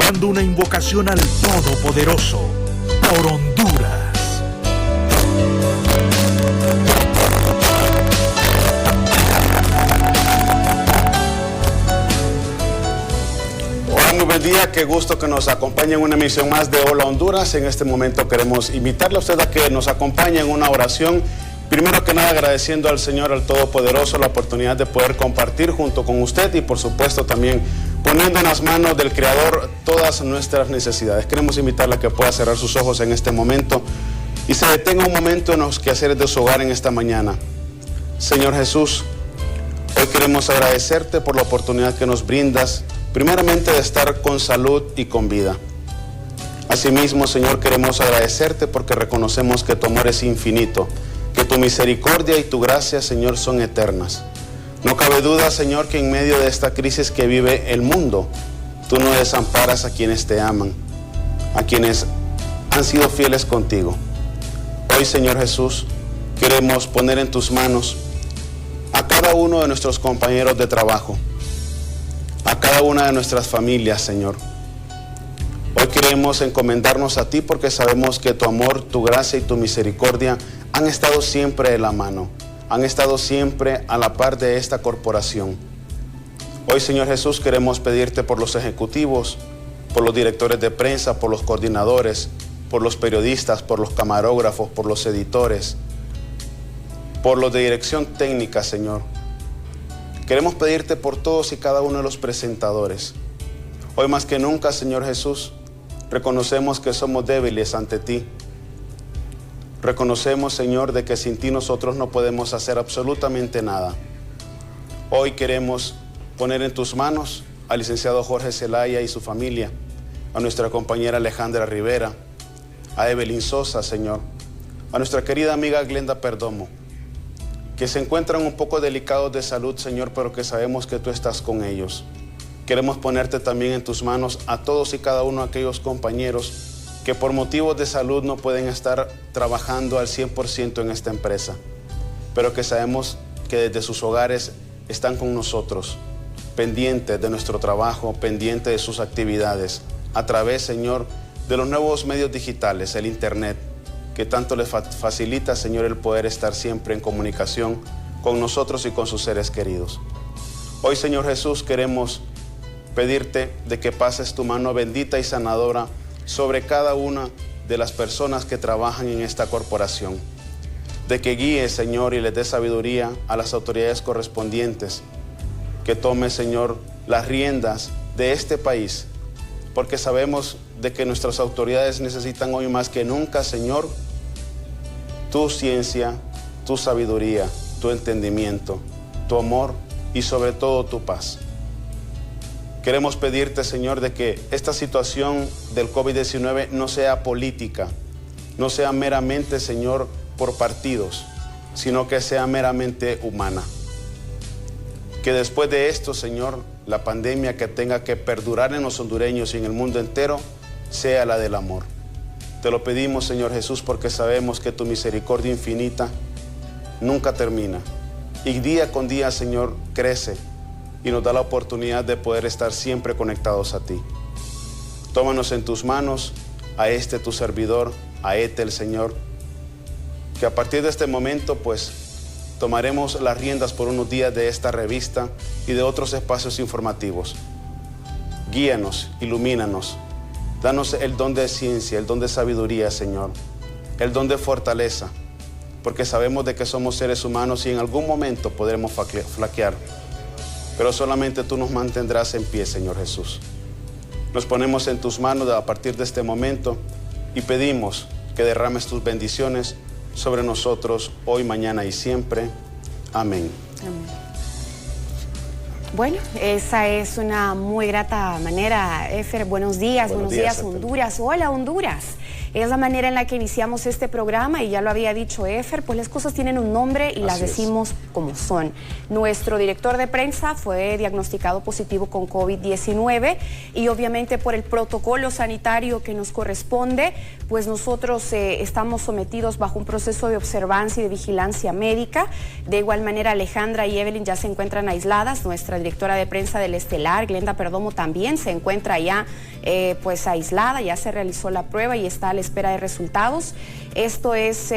elevando una invocación al Todopoderoso por Honduras. Hola, muy buen día, qué gusto que nos acompañe en una emisión más de Hola Honduras. En este momento queremos invitarle a usted a que nos acompañe en una oración. Primero que nada, agradeciendo al Señor, al Todopoderoso, la oportunidad de poder compartir junto con usted y por supuesto también poniendo en las manos del Creador todas nuestras necesidades. Queremos invitarle a que pueda cerrar sus ojos en este momento y se detenga un momento en los quehaceres de su hogar en esta mañana. Señor Jesús, hoy queremos agradecerte por la oportunidad que nos brindas, primeramente de estar con salud y con vida. Asimismo, Señor, queremos agradecerte porque reconocemos que tu amor es infinito, que tu misericordia y tu gracia, Señor, son eternas. No cabe duda, Señor, que en medio de esta crisis que vive el mundo, tú no desamparas a quienes te aman, a quienes han sido fieles contigo. Hoy, Señor Jesús, queremos poner en tus manos a cada uno de nuestros compañeros de trabajo, a cada una de nuestras familias, Señor. Hoy queremos encomendarnos a ti porque sabemos que tu amor, tu gracia y tu misericordia han estado siempre de la mano, han estado siempre a la par de esta corporación. Hoy, Señor Jesús, queremos pedirte por los ejecutivos, por los directores de prensa, por los coordinadores, por los periodistas, por los camarógrafos, por los editores, por los de dirección técnica, Señor. Queremos pedirte por todos y cada uno de los presentadores. Hoy más que nunca, Señor Jesús, reconocemos que somos débiles ante ti. Reconocemos, Señor, de que sin ti nosotros no podemos hacer absolutamente nada. Hoy queremos poner en tus manos al licenciado Jorge Zelaya y su familia, a nuestra compañera Alejandra Rivera, a Evelyn Sosa, Señor, a nuestra querida amiga Glenda Perdomo, que se encuentran un poco delicados de salud, Señor, pero que sabemos que tú estás con ellos. Queremos ponerte también en tus manos a todos y cada uno de aquellos compañeros que por motivos de salud no pueden estar trabajando al 100% en esta empresa, pero que sabemos que desde sus hogares están con nosotros, pendientes de nuestro trabajo, pendientes de sus actividades, a través, Señor, de los nuevos medios digitales, el Internet, que tanto les facilita, Señor, el poder estar siempre en comunicación con nosotros y con sus seres queridos. Hoy, Señor Jesús, queremos pedirte de que pases tu mano bendita y sanadora sobre cada una de las personas que trabajan en esta corporación, de que guíe, Señor, y les dé sabiduría a las autoridades correspondientes, que tome, Señor, las riendas de este país, porque sabemos de que nuestras autoridades necesitan hoy más que nunca, Señor, tu ciencia, tu sabiduría, tu entendimiento, tu amor y sobre todo tu paz. Queremos pedirte, Señor, de que esta situación del COVID-19 no sea política, no sea meramente, Señor, por partidos, sino que sea meramente humana. Que después de esto, Señor, la pandemia que tenga que perdurar en los hondureños y en el mundo entero, sea la del amor. Te lo pedimos, Señor Jesús, porque sabemos que tu misericordia infinita nunca termina. Y día con día, Señor, crece y nos da la oportunidad de poder estar siempre conectados a ti. Tómanos en tus manos, a este tu servidor, a el Señor, que a partir de este momento, pues, tomaremos las riendas por unos días de esta revista y de otros espacios informativos. Guíanos, ilumínanos, danos el don de ciencia, el don de sabiduría, Señor, el don de fortaleza, porque sabemos de que somos seres humanos y en algún momento podremos flaquear. Pero solamente tú nos mantendrás en pie, Señor Jesús. Nos ponemos en tus manos a partir de este momento y pedimos que derrames tus bendiciones sobre nosotros hoy, mañana y siempre. Amén. Amén. Bueno, esa es una muy grata manera, Efer. Buenos días Honduras. Hola, Honduras. Es la manera en la que iniciamos este programa y ya lo había dicho Efer, pues las cosas tienen un nombre y las decimos como son. Nuestro director de prensa fue diagnosticado positivo con COVID-19 y obviamente por el protocolo sanitario que nos corresponde, pues nosotros estamos sometidos bajo un proceso de observancia y de vigilancia médica. De igual manera, Alejandra y Evelyn ya se encuentran aisladas, nuestra directora de prensa del Estelar, Glenda Perdomo, también se encuentra ya pues aislada, ya se realizó la prueba y está a la espera de resultados. Esto es...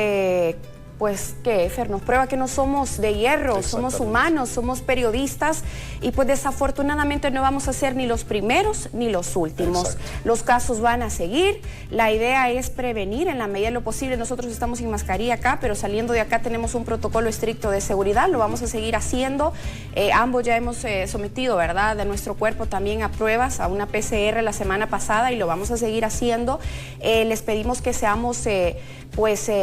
pues que Efer nos prueba que no somos de hierro, somos humanos, somos periodistas y pues desafortunadamente no vamos a ser ni los primeros ni los últimos. Los casos van a seguir, la idea es prevenir en la medida de lo posible. Nosotros estamos sin mascarilla acá, pero saliendo de acá tenemos un protocolo estricto de seguridad, lo vamos a seguir haciendo. Ambos ya hemos sometido, ¿verdad?, de nuestro cuerpo también a pruebas, a una PCR la semana pasada y lo vamos a seguir haciendo. Les pedimos que seamos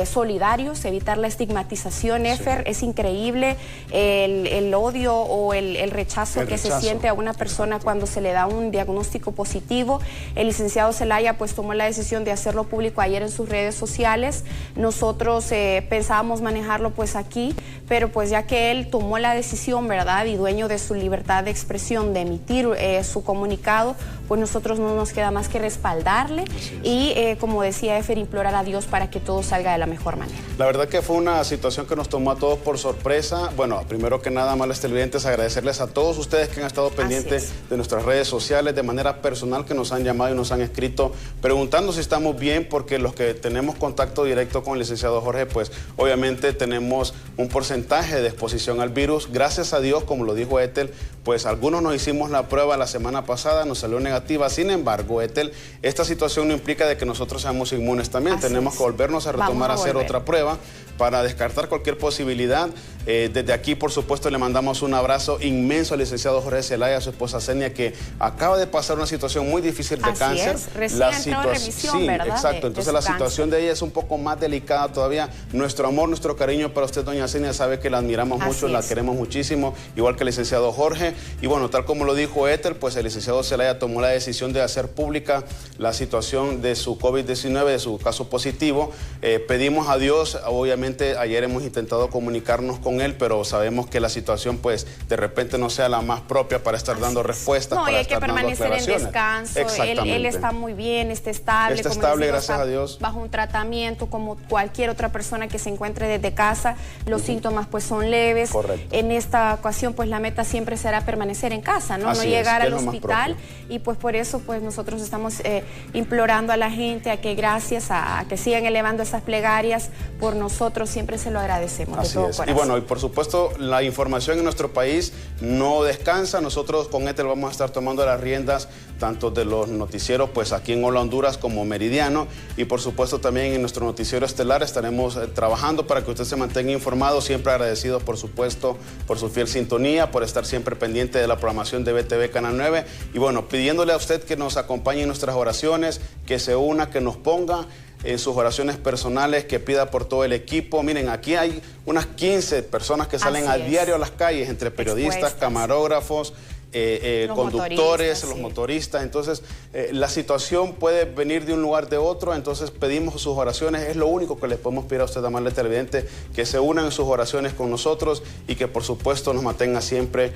solidarios, evitar la estigmatización, Efer. Es increíble el odio o el rechazo que se siente a una persona cuando se le da un diagnóstico positivo. El licenciado Zelaya pues tomó la decisión de hacerlo público ayer en sus redes sociales. Nosotros pensábamos manejarlo pues aquí, pero pues ya que él tomó la decisión, ¿verdad?, y dueño de su libertad de expresión de emitir su comunicado, pues nosotros no nos queda más que respaldarle y como decía Efer, implorar a Dios para que todo salga de la mejor manera. La verdad que fue una situación que nos tomó a todos por sorpresa. Bueno, primero que nada, amables televidentes, agradecerles a todos ustedes que han estado pendientes de nuestras redes sociales, de manera personal, que nos han llamado y nos han escrito preguntando si estamos bien, porque los que tenemos contacto directo con el licenciado Jorge, pues obviamente tenemos un porcentaje de exposición al virus. Gracias a Dios, como lo dijo Ethel, pues algunos nos hicimos la prueba la semana pasada, nos salió negativa. Sin embargo, Ethel, esta situación no implica de que nosotros seamos inmunes también. Tenemos que volvernos a retomar a hacer otra prueba para descartar cualquier posibilidad. Desde aquí, por supuesto, le mandamos un abrazo inmenso al licenciado Jorge Zelaya, a su esposa Senia, que acaba de pasar una situación muy difícil de cáncer. Recién entró en remisión, ¿verdad? Exacto. Entonces la situación de ella es un poco más delicada todavía. Nuestro amor, nuestro cariño para usted, doña Senia, sabe que la admiramos mucho, la queremos muchísimo, igual que el licenciado Jorge. Y bueno, tal como lo dijo Ethel, pues el licenciado Zelaya tomó la decisión de hacer pública la situación de su COVID-19, de su caso positivo. Pedimos a Dios, obviamente ayer hemos intentado comunicarnos con él, pero sabemos que la situación pues de repente no sea la más propia para estar dando respuestas. No, y hay que permanecer en descanso. Él está muy bien, está estable. Está estable, gracias a Dios. Bajo un tratamiento como cualquier otra persona que se encuentre desde casa. Los síntomas pues son leves. Correcto. En esta ocasión pues la meta siempre será permanecer en casa, ¿no? No llegar al hospital, y pues por eso pues nosotros estamos implorando a la gente a que gracias a que sigan elevando esas plegarias por nosotros, siempre se lo agradecemos de todo corazón. Y bueno, y por supuesto la información en nuestro país no descansa. Nosotros con Ethel vamos a estar tomando las riendas tanto de los noticieros pues aquí en Hola Honduras como Meridiano, y por supuesto también en nuestro noticiero estelar estaremos trabajando para que usted se mantenga informado, siempre agradecidos por supuesto por su fiel sintonía, por estar siempre pendiente de la programación de BTV Canal 9, y bueno, pidiéndole a usted que nos acompañe en nuestras oraciones, que se una, que nos ponga en sus oraciones personales, que pida por todo el equipo. Miren, aquí hay unas 15 personas que salen a diario a las calles, entre periodistas, camarógrafos, conductores, los motoristas. Entonces la situación puede venir de un lugar de otro, entonces pedimos sus oraciones. Es lo único que les podemos pedir a usted, amable televidente, que se unan en sus oraciones con nosotros y que por supuesto nos mantenga siempre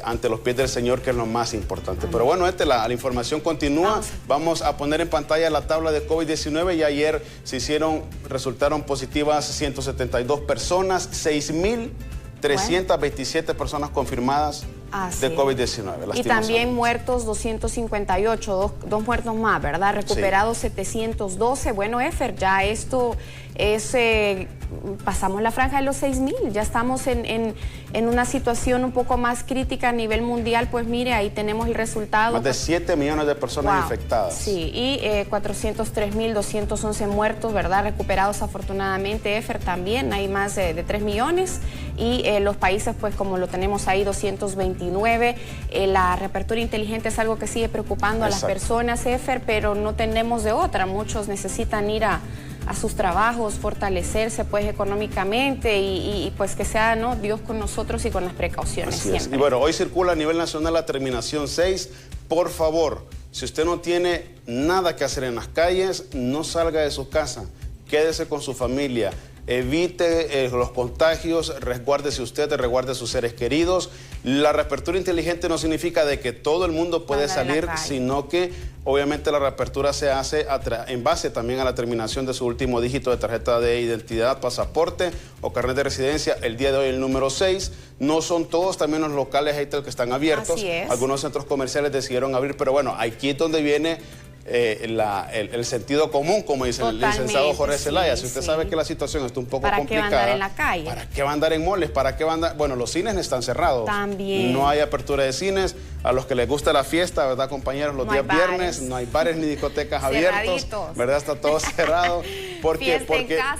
ante los pies del Señor, que es lo más importante. Pero bueno, la información continúa. Vamos a poner en pantalla la tabla de COVID-19. Y ayer resultaron positivas 172 personas, 6.327 personas confirmadas de COVID-19. Y también muertos 258, dos muertos más, ¿verdad? Recuperados 712. Bueno, Efer, ya esto es... pasamos la franja de los 6.000, ya estamos en una situación un poco más crítica a nivel mundial. Pues mire, ahí tenemos el resultado. Más de 7 millones de personas infectadas. Sí, y 403.211 muertos, ¿verdad? Recuperados afortunadamente, Efer, también hay más de 3 millones. Y los países, pues como lo tenemos ahí, 229. La reapertura inteligente es algo que sigue preocupando a las personas, Efer, pero no tenemos de otra. Muchos necesitan ir a sus trabajos, fortalecerse pues económicamente y pues que sea, ¿no?, Dios con nosotros y con las precauciones siempre. Y bueno, hoy circula a nivel nacional la terminación 6. Por favor, si usted no tiene nada que hacer en las calles, no salga de su casa, quédese con su familia. Evite los contagios, resguárdese usted, resguarde a sus seres queridos. La reapertura inteligente no significa de que todo el mundo puede salir, sino que Obviamente la reapertura se hace en base también a la terminación de su último dígito de tarjeta de identidad, pasaporte o carnet de residencia. El día de hoy el número 6. No son todos, también los locales Eitel que están abiertos. Así es. Algunos centros comerciales decidieron abrir, pero bueno, aquí es donde viene el sentido común, como dice el licenciado Jorge Zelaya. Si usted sabe que la situación está un poco complicada, ¿para qué va a andar en la calle? ¿Para qué va a andar en moles? ¿Para qué va a andar? Bueno, los cines están cerrados. También. No hay apertura de cines. A los que les gusta la fiesta, ¿verdad, compañeros? Los días viernes no hay bares ni discotecas abiertos, ¿verdad? Está todo cerrado. Porque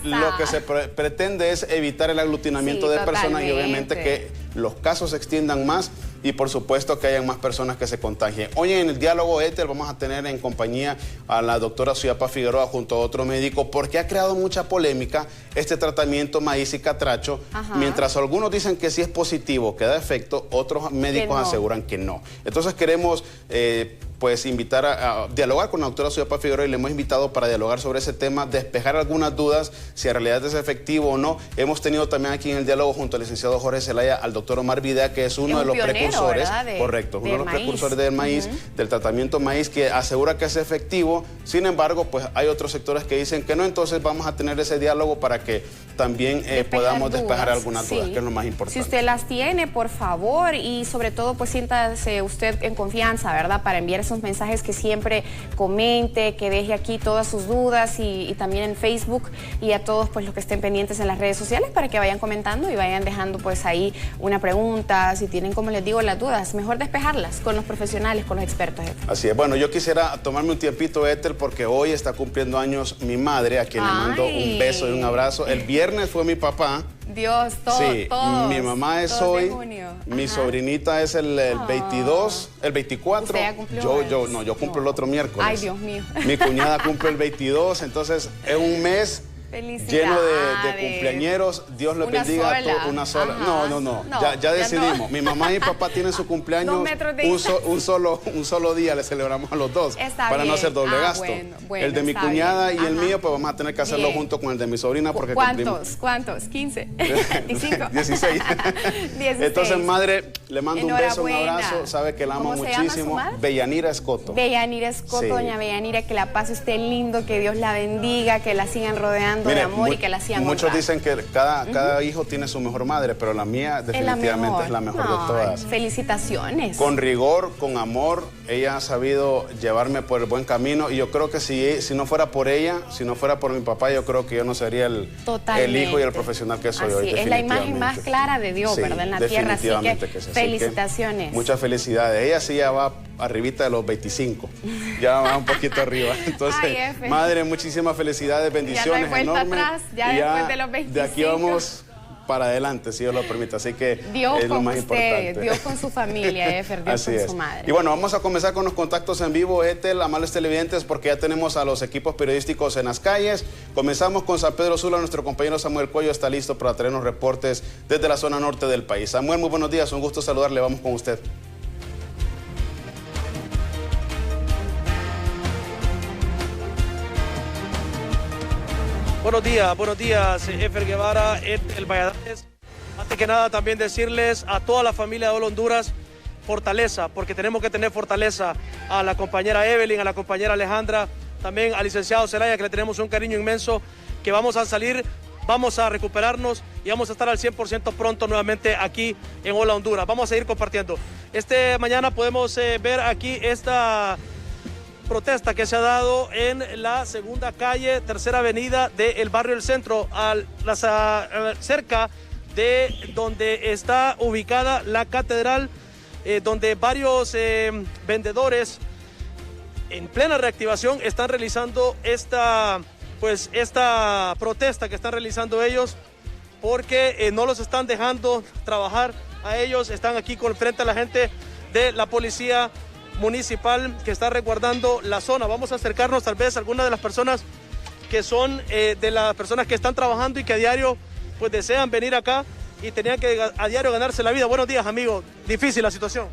lo que se pretende es evitar el aglutinamiento de personas y obviamente que los casos se extiendan más y por supuesto que hayan más personas que se contagien. Hoy en el diálogo Eitel vamos a tener en compañía a la doctora Suyapa Figueroa junto a otro médico porque ha creado mucha polémica este tratamiento maíz y catracho. Mientras algunos dicen que sí es positivo, que da efecto, otros médicos aseguran que no. Entonces queremos pues invitar a dialogar con la doctora Suyapa Figueroa y le hemos invitado para dialogar sobre ese tema, despejar algunas dudas, si en realidad es efectivo o no. Hemos tenido también aquí en el diálogo junto al licenciado Jorge Zelaya al doctor Omar Videa, que es uno de los precursores, correcto, uno de los precursores del maíz, del tratamiento maíz, que asegura que es efectivo. Sin embargo, pues hay otros sectores que dicen que no, entonces vamos a tener ese diálogo para que también podamos despejar algunas dudas, que es lo más importante. Si usted las tiene, por favor, y sobre todo, pues siéntase usted en confianza, ¿verdad?, para enviar esos mensajes, que siempre comente, que deje aquí todas sus dudas y también en Facebook, y a todos pues los que estén pendientes en las redes sociales para que vayan comentando y vayan dejando pues ahí una pregunta. Si tienen, como les digo, las dudas, mejor despejarlas con los profesionales, con los expertos. Así es. Bueno, yo quisiera tomarme un tiempito, Eitel, porque hoy está cumpliendo años mi madre, a quien le mando un beso y un abrazo. El viernes fue mi papá. Dios, todos. Mi mamá es hoy, mi sobrinita es el 22, el 24. ¿Usted ya cumplió? Yo cumplo el otro miércoles. Ay, Dios mío. Mi cuñada cumple el 22, entonces es un mes lleno de cumpleañeros. Dios les bendiga a todos. Una sola. No. Ya decidimos. Mi mamá y mi papá tienen su cumpleaños un solo día, le celebramos a los dos. Para no hacer doble gasto. El de mi cuñada y el mío, pues vamos a tener que hacerlo junto con el de mi sobrina. Porque ¿Cuántos? ¿15? ¿25? 16. Entonces, madre, le mando un beso, un abrazo. Sabe que la amo muchísimo. Bellanira Escoto. Bellanira Escoto, doña Bellanira, que la pase usted lindo, que Dios la bendiga, que la sigan rodeando de amor y que la sigan muchos honrar. Dicen que cada hijo tiene su mejor madre, pero la mía definitivamente es la mejor de todas. Felicitaciones. Con rigor, con amor, ella ha sabido llevarme por el buen camino y yo creo que si no fuera por ella, si no fuera por mi papá, yo creo que yo no sería el hijo y el profesional que soy hoy. Es la imagen más clara de Dios, ¿verdad? En la tierra, así que felicitaciones. Muchas felicidades. Ella sí ya va arribita de los 25, ya va un poquito arriba. Entonces, madre, muchísimas felicidades, bendiciones enormes. Atrás, ya después de los 25. De aquí vamos para adelante, si Dios lo permite. Así que Dios es lo más importante. Dios con su familia, Efer, Dios con su madre. Y bueno, vamos a comenzar con los contactos en vivo, Eitel, amables televidentes, porque ya tenemos a los equipos periodísticos en las calles. Comenzamos con San Pedro Sula. Nuestro compañero Samuel Cuello está listo para traernos reportes desde la zona norte del país. Samuel, muy buenos días, un gusto saludarle, vamos con usted. Buenos días, Efer Guevara, el Valladares. Antes que nada, también decirles a toda la familia de Hola Honduras, fortaleza, porque tenemos que tener fortaleza. A la compañera Evelyn, a la compañera Alejandra, también al licenciado Zelaya, que le tenemos un cariño inmenso, que vamos a salir, vamos a recuperarnos y vamos a estar al 100% pronto nuevamente aquí en Hola Honduras. Vamos a seguir compartiendo. Mañana podemos ver aquí esta protesta que se ha dado en la segunda calle, tercera avenida del barrio del Centro, cerca de donde está ubicada la catedral, donde varios vendedores en plena reactivación están realizando esta protesta que están realizando ellos, porque no los están dejando trabajar a ellos. Están aquí frente a la gente de la policía municipal que está resguardando la zona. Vamos a acercarnos tal vez a algunas de las personas que son de las personas que están trabajando y que a diario pues desean venir acá y tenían que a diario ganarse la vida. Buenos días, amigo. Difícil la situación.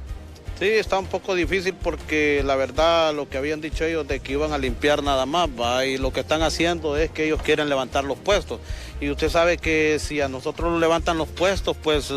Sí, está un poco difícil porque la verdad lo que habían dicho ellos de que iban a limpiar nada más, ¿va? Y lo que están haciendo es que ellos quieren levantar los puestos. Y usted sabe que si a nosotros nos levantan los puestos, pues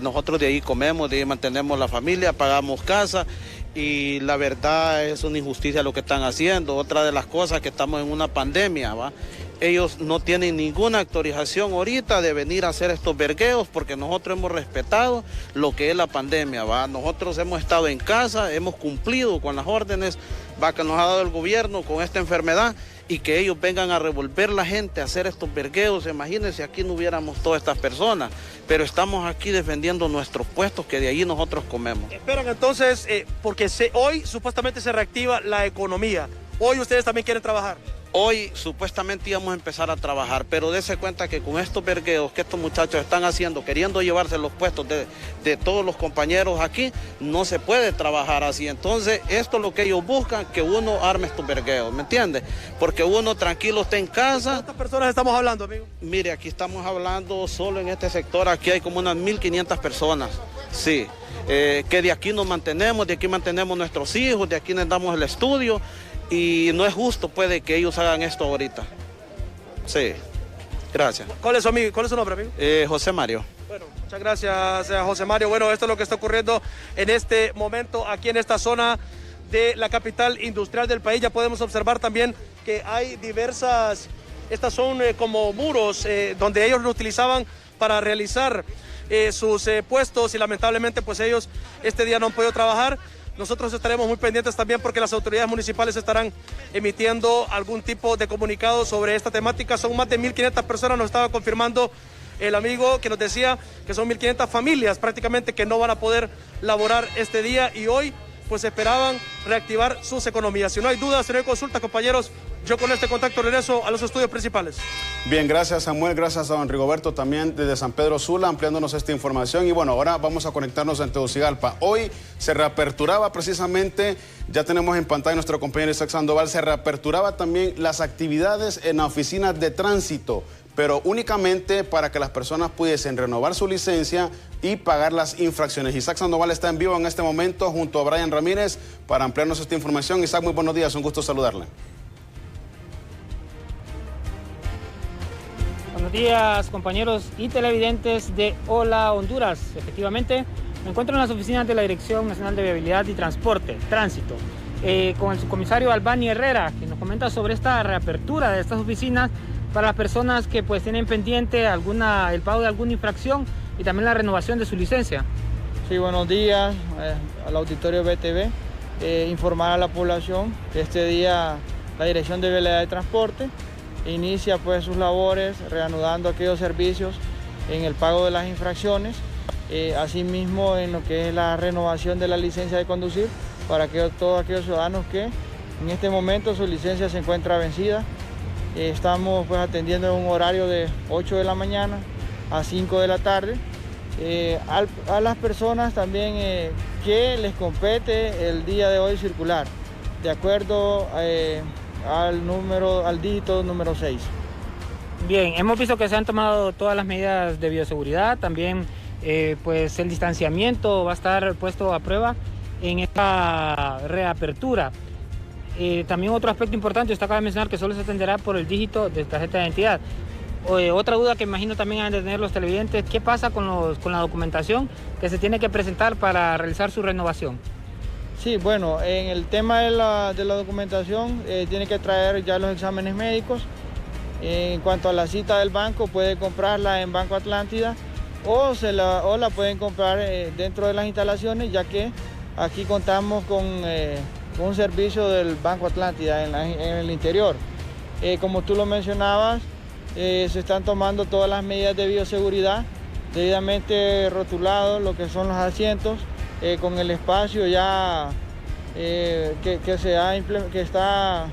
nosotros de ahí comemos, de ahí mantenemos la familia, pagamos casa y la verdad es una injusticia lo que están haciendo. Otra de las cosas que estamos en una pandemia, ¿va? Ellos no tienen ninguna autorización ahorita de venir a hacer estos vergueos porque nosotros hemos respetado lo que es la pandemia, ¿va? Nosotros hemos estado en casa, hemos cumplido con las órdenes, ¿va?, que nos ha dado el gobierno con esta enfermedad, y que ellos vengan a revolver la gente, a hacer estos vergueos. Imagínense, aquí no hubiéramos todas estas personas, pero estamos aquí defendiendo nuestros puestos, que de ahí nosotros comemos. Esperan entonces, porque hoy supuestamente se reactiva la economía. Hoy ustedes también quieren trabajar. Hoy supuestamente íbamos a empezar a trabajar, pero dése cuenta que con estos vergueos que estos muchachos están haciendo, queriendo llevarse los puestos de todos los compañeros aquí, no se puede trabajar así. Entonces, esto es lo que ellos buscan, que uno arme estos vergueos, ¿me entiende? Porque uno tranquilo está en casa. ¿Cuántas personas estamos hablando, amigo? Mire, aquí estamos hablando solo en este sector, aquí hay como unas 1.500 personas, sí. Que de aquí nos mantenemos, de aquí mantenemos nuestros hijos, de aquí les damos el estudio. Y no es justo, puede que ellos hagan esto ahorita. Sí, gracias. ¿Cuál es su nombre, amigo? José Mario. Bueno, muchas gracias, José Mario. Bueno, esto es lo que está ocurriendo en este momento aquí en esta zona de la capital industrial del país. Ya podemos observar también que hay diversas, estas son como muros donde ellos lo utilizaban para realizar sus puestos, y lamentablemente pues ellos este día no han podido trabajar. Nosotros estaremos muy pendientes también porque las autoridades municipales estarán emitiendo algún tipo de comunicado sobre esta temática. Son más de 1.500 personas, nos estaba confirmando el amigo que nos decía que son 1.500 familias prácticamente que no van a poder laborar este día, y hoy pues esperaban reactivar sus economías. Si no hay dudas, si no hay consultas, compañeros, yo con este contacto regreso a los estudios principales. Bien, gracias Samuel, gracias a don Rigoberto también desde San Pedro Sula ampliándonos esta información. Y bueno, ahora vamos a conectarnos en Tegucigalpa. Hoy se reaperturaba precisamente, ya tenemos en pantalla nuestro compañero Isaac Sandoval, se reaperturaba también las actividades en la oficina de tránsito, pero únicamente para que las personas pudiesen renovar su licencia y pagar las infracciones. Isaac Sandoval está en vivo en este momento junto a Brian Ramírez para ampliarnos esta información. Isaac, muy buenos días, un gusto saludarle. Buenos días, compañeros y televidentes de Hola Honduras. Efectivamente, me encuentro en las oficinas de la Dirección Nacional de Viabilidad y Transporte, Tránsito, con el subcomisario Albani Herrera, que nos comenta sobre esta reapertura de estas oficinas para las personas que pues tienen pendiente el pago de alguna infracción y también la renovación de su licencia. Sí, buenos días al auditorio BTV. Informar a la población que este día la Dirección de Viabilidad y Transporte inicia pues sus labores reanudando aquellos servicios en el pago de las infracciones, asimismo en lo que es la renovación de la licencia de conducir para todos aquellos ciudadanos que en este momento su licencia se encuentra vencida. Estamos pues atendiendo en un horario de 8 de la mañana a 5 de la tarde. A las personas también que les compete el día de hoy circular, de acuerdo al dígito número 6. Bien, hemos visto que se han tomado todas las medidas de bioseguridad, también pues el distanciamiento va a estar puesto a prueba en esta reapertura. También otro aspecto importante, usted acaba de mencionar que solo se atenderá por el dígito de tarjeta de identidad. Otra duda que imagino también han de tener los televidentes, ¿qué pasa con la documentación que se tiene que presentar para realizar su renovación? Sí, bueno, en el tema de la documentación tiene que traer ya los exámenes médicos. En cuanto a la cita del banco, puede comprarla en Banco Atlántida o la pueden comprar dentro de las instalaciones, ya que aquí contamos con un servicio del Banco Atlántida en el interior. Como tú lo mencionabas, se están tomando todas las medidas de bioseguridad, debidamente rotulados lo que son los asientos, con el espacio ya que está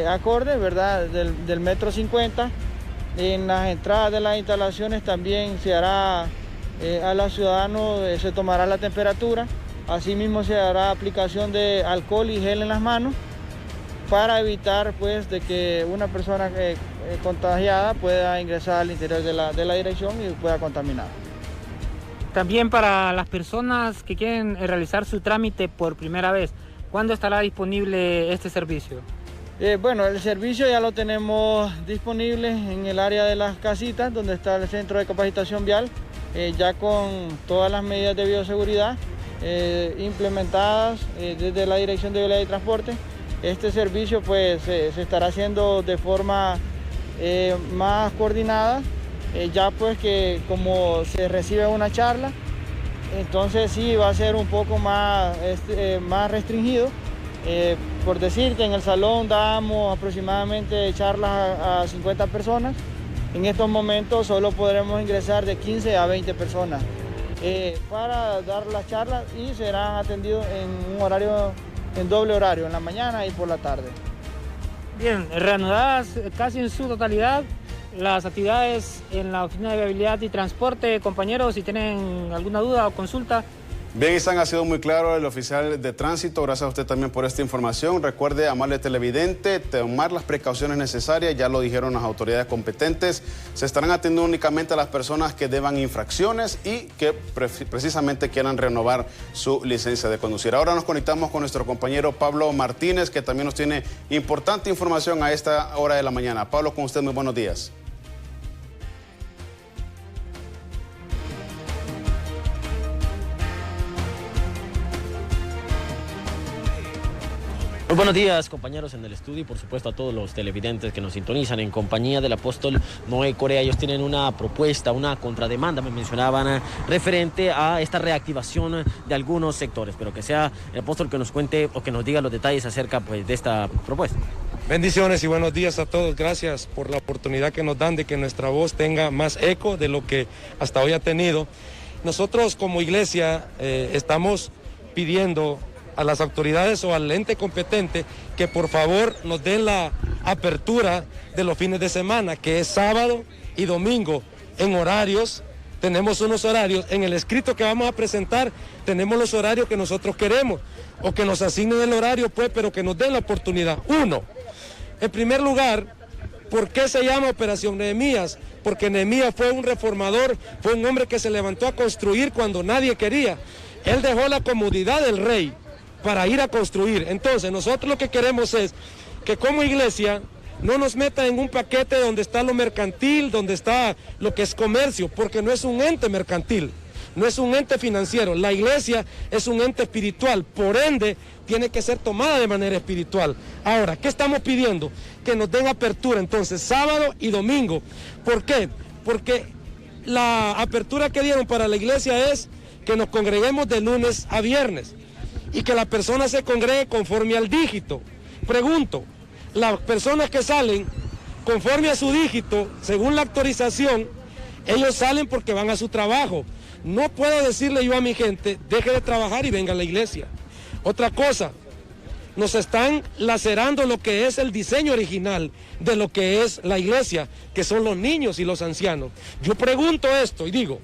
acorde, ¿verdad?, del 1,50 m. En las entradas de las instalaciones también se hará a los ciudadanos, se tomará la temperatura, asimismo se hará aplicación de alcohol y gel en las manos para evitar pues de que una persona contagiada pueda ingresar al interior de la dirección y pueda contaminar. También para las personas que quieren realizar su trámite por primera vez, ¿cuándo estará disponible este servicio? Bueno, el servicio ya lo tenemos disponible en el área de las casitas, donde está el centro de capacitación vial, ya con todas las medidas de bioseguridad. implementadas desde la Dirección de Vialidad y Transporte. Este servicio pues se estará haciendo de forma más coordinada, ya pues que como se recibe una charla, entonces sí va a ser un poco más restringido. Por decirte, en el salón damos aproximadamente charlas a 50 personas. En estos momentos solo podremos ingresar de 15 a 20 personas para dar las charlas y serán atendidos en doble horario, en la mañana y por la tarde. Bien, reanudadas casi en su totalidad las actividades en la Oficina de Vialidad y Transporte. Compañeros, si tienen alguna duda o consulta. Bien, Isan, ha sido muy claro el oficial de tránsito. Gracias a usted también por esta información. Recuerde, amable televidente, tomar las precauciones necesarias. Ya lo dijeron las autoridades competentes. Se estarán atendiendo únicamente a las personas que deban infracciones y que precisamente quieran renovar su licencia de conducir. Ahora nos conectamos con nuestro compañero Pablo Martínez, que también nos tiene importante información a esta hora de la mañana. Pablo, con usted, muy buenos días. Muy buenos días, compañeros en el estudio y por supuesto a todos los televidentes que nos sintonizan en compañía del apóstol Noé Corea. Ellos tienen una propuesta, una contrademanda, me mencionaban, referente a esta reactivación de algunos sectores, pero que sea el apóstol que nos cuente o que nos diga los detalles acerca pues, de esta propuesta. Bendiciones y buenos días a todos. Gracias por la oportunidad que nos dan de que nuestra voz tenga más eco de lo que hasta hoy ha tenido. Nosotros como iglesia estamos pidiendo a las autoridades o al ente competente que por favor nos den la apertura de los fines de semana, que es sábado y domingo en horarios. Tenemos unos horarios, en el escrito que vamos a presentar tenemos los horarios que nosotros queremos, o que nos asignen el horario pues, pero que nos den la oportunidad. Uno, en primer lugar, ¿por qué se llama Operación Nehemías? Porque Nehemías fue un reformador, fue un hombre que se levantó a construir cuando nadie quería. Él dejó la comodidad del rey para ir a construir. Entonces nosotros lo que queremos es que como iglesia no nos metan en un paquete donde está lo mercantil, donde está lo que es comercio, porque no es un ente mercantil, no es un ente financiero. La iglesia es un ente espiritual, por ende tiene que ser tomada de manera espiritual. Ahora, ¿qué estamos pidiendo? Que nos den apertura entonces sábado y domingo. ¿Por qué? Porque la apertura que dieron para la iglesia es que nos congreguemos de lunes a viernes y que la persona se congregue conforme al dígito. Pregunto, las personas que salen conforme a su dígito, según la autorización, ellos salen porque van a su trabajo. No puedo decirle yo a mi gente, deje de trabajar y venga a la iglesia. Otra cosa, nos están lacerando lo que es el diseño original de lo que es la iglesia, que son los niños y los ancianos. Yo pregunto esto y digo,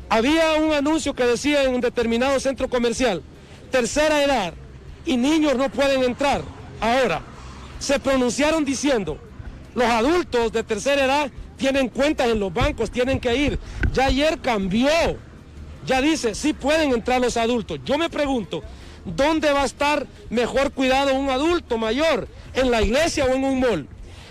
había un anuncio que decía en un determinado centro comercial, tercera edad y niños no pueden entrar. Ahora, se pronunciaron diciendo, los adultos de tercera edad tienen cuentas en los bancos, tienen que ir. Ya ayer cambió, ya dice, sí pueden entrar los adultos. Yo me pregunto, ¿dónde va a estar mejor cuidado un adulto mayor? ¿En la iglesia o en un mall?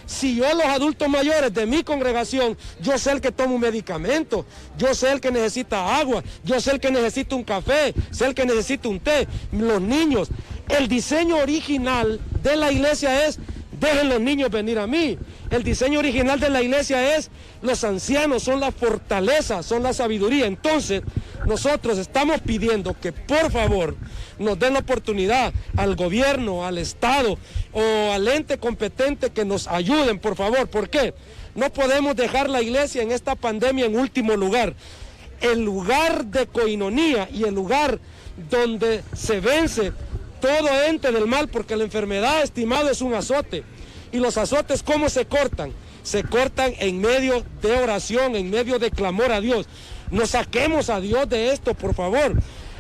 Si yo los adultos mayores de mi congregación, yo sé el que toma un medicamento, yo sé el que necesita agua, yo sé el que necesita un café, sé el que necesita un té, los niños. El diseño original de la iglesia es, dejen los niños venir a mí. El diseño original de la iglesia es, los ancianos son la fortaleza, son la sabiduría. Entonces, nosotros estamos pidiendo que por favor nos den la oportunidad al gobierno, al Estado o al ente competente que nos ayuden, por favor. ¿Por qué? No podemos dejar la iglesia en esta pandemia en último lugar. El lugar de coinonía y el lugar donde se vence todo ente del mal, porque la enfermedad, estimado, es un azote. Y los azotes, ¿cómo se cortan? Se cortan en medio de oración, en medio de clamor a Dios. No saquemos a Dios de esto, por favor.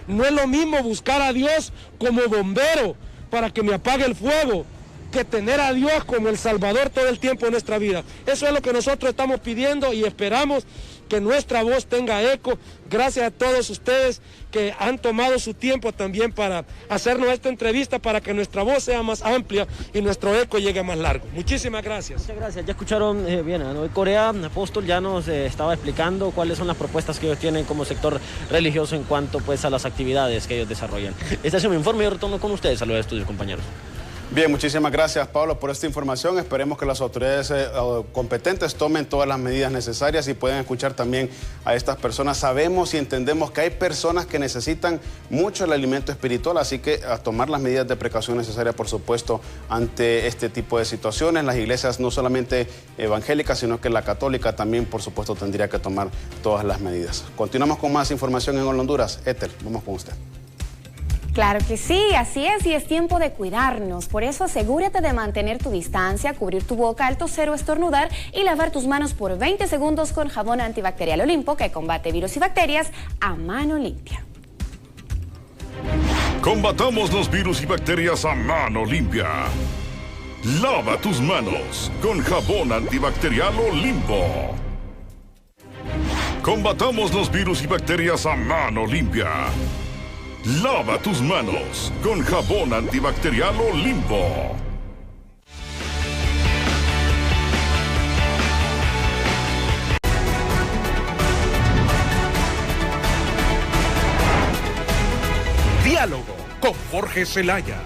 No es lo mismo buscar a Dios como bombero para que me apague el fuego, que tener a Dios como el Salvador todo el tiempo en nuestra vida. Eso es lo que nosotros estamos pidiendo y esperamos que nuestra voz tenga eco. Gracias a todos ustedes que han tomado su tiempo también para hacernos esta entrevista, para que nuestra voz sea más amplia y nuestro eco llegue más largo. Muchísimas gracias. Muchas gracias. Ya escucharon bien, ¿no? Corea, Apóstol ya nos estaba explicando cuáles son las propuestas que ellos tienen como sector religioso en cuanto pues a las actividades que ellos desarrollan. Este es mi informe y yo retorno con ustedes a los estudios, compañeros. Bien, muchísimas gracias, Pablo, por esta información. Esperemos que las autoridades competentes tomen todas las medidas necesarias y puedan escuchar también a estas personas. Sabemos y entendemos que hay personas que necesitan mucho el alimento espiritual, así que a tomar las medidas de precaución necesarias, por supuesto, ante este tipo de situaciones. Las iglesias, no solamente evangélicas, sino que la católica también, por supuesto, tendría que tomar todas las medidas. Continuamos con más información en Honduras. Ethel, vamos con usted. Claro que sí, así es, y es tiempo de cuidarnos. Por eso asegúrate de mantener tu distancia, cubrir tu boca al toser o estornudar y lavar tus manos por 20 segundos con jabón antibacterial Olimpo, que combate virus y bacterias a mano limpia. Combatamos los virus y bacterias a mano limpia. Lava tus manos con jabón antibacterial Olimpo. Combatamos los virus y bacterias a mano limpia. Lava tus manos con jabón antibacterial Olimpo. Diálogo con Jorge Zelaya.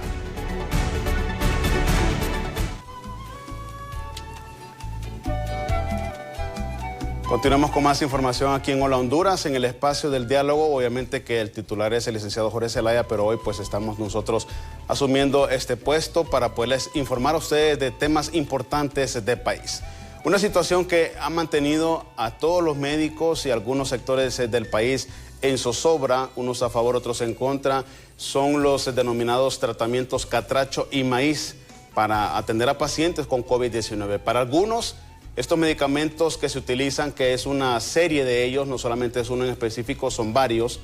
Continuamos con más información aquí en Hola Honduras, en el espacio del diálogo. Obviamente que el titular es el licenciado Jorge Zelaya, pero hoy pues estamos nosotros asumiendo este puesto para poderles informar a ustedes de temas importantes del país. Una situación que ha mantenido a todos los médicos y algunos sectores del país en zozobra, unos a favor, otros en contra, son los denominados tratamientos catracho y maíz para atender a pacientes con COVID-19. Para algunos, estos medicamentos que se utilizan, que es una serie de ellos, no solamente es uno en específico, son varios,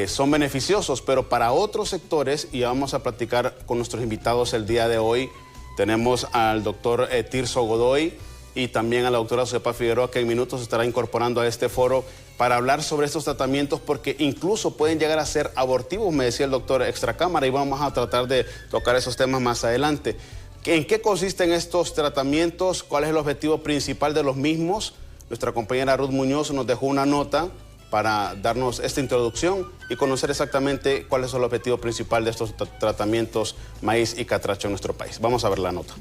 son beneficiosos, pero para otros sectores, y vamos a platicar con nuestros invitados el día de hoy, tenemos al doctor Tirso Godoy y también a la doctora Josepa Figueroa, que en minutos se estará incorporando a este foro para hablar sobre estos tratamientos, porque incluso pueden llegar a ser abortivos, me decía el doctor extracámara, y vamos a tratar de tocar esos temas más adelante. ¿En qué consisten estos tratamientos? ¿Cuál es el objetivo principal de los mismos? Nuestra compañera Ruth Muñoz nos dejó una nota para darnos esta introducción y conocer exactamente cuál es el objetivo principal de estos tratamientos maíz y catracho en nuestro país. Vamos a ver la nota.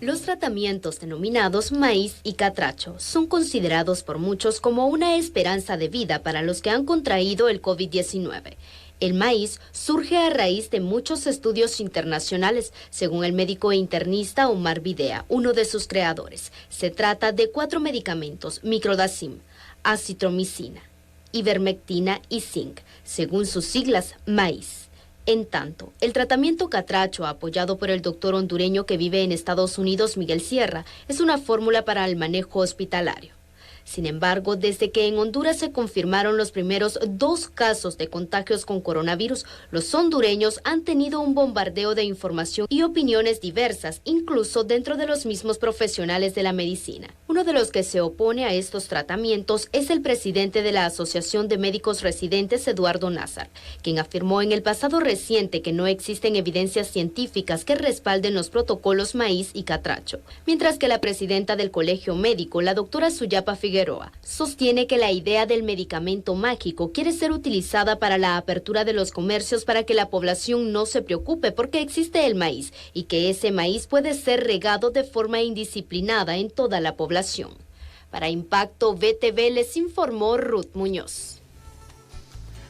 Los tratamientos denominados maíz y catracho son considerados por muchos como una esperanza de vida para los que han contraído el COVID-19. El maíz surge a raíz de muchos estudios internacionales, según el médico e internista Omar Videa, uno de sus creadores. Se trata de 4 medicamentos, microdacim, acitromicina, ivermectina y zinc, según sus siglas, maíz. En tanto, el tratamiento catracho, apoyado por el doctor hondureño que vive en Estados Unidos, Miguel Sierra, es una fórmula para el manejo hospitalario. Sin embargo, desde que en Honduras se confirmaron los primeros 2 casos de contagios con coronavirus, los hondureños han tenido un bombardeo de información y opiniones diversas, incluso dentro de los mismos profesionales de la medicina. Uno de los que se opone a estos tratamientos es el presidente de la Asociación de Médicos Residentes, Eduardo Nazar, quien afirmó en el pasado reciente que no existen evidencias científicas que respalden los protocolos maíz y catracho, mientras que la presidenta del Colegio Médico, la doctora Suyapa Figueroa, sostiene que la idea del medicamento mágico quiere ser utilizada para la apertura de los comercios para que la población no se preocupe porque existe el maíz y que ese maíz puede ser regado de forma indisciplinada en toda la población. Para Impacto BTV les informó Ruth Muñoz.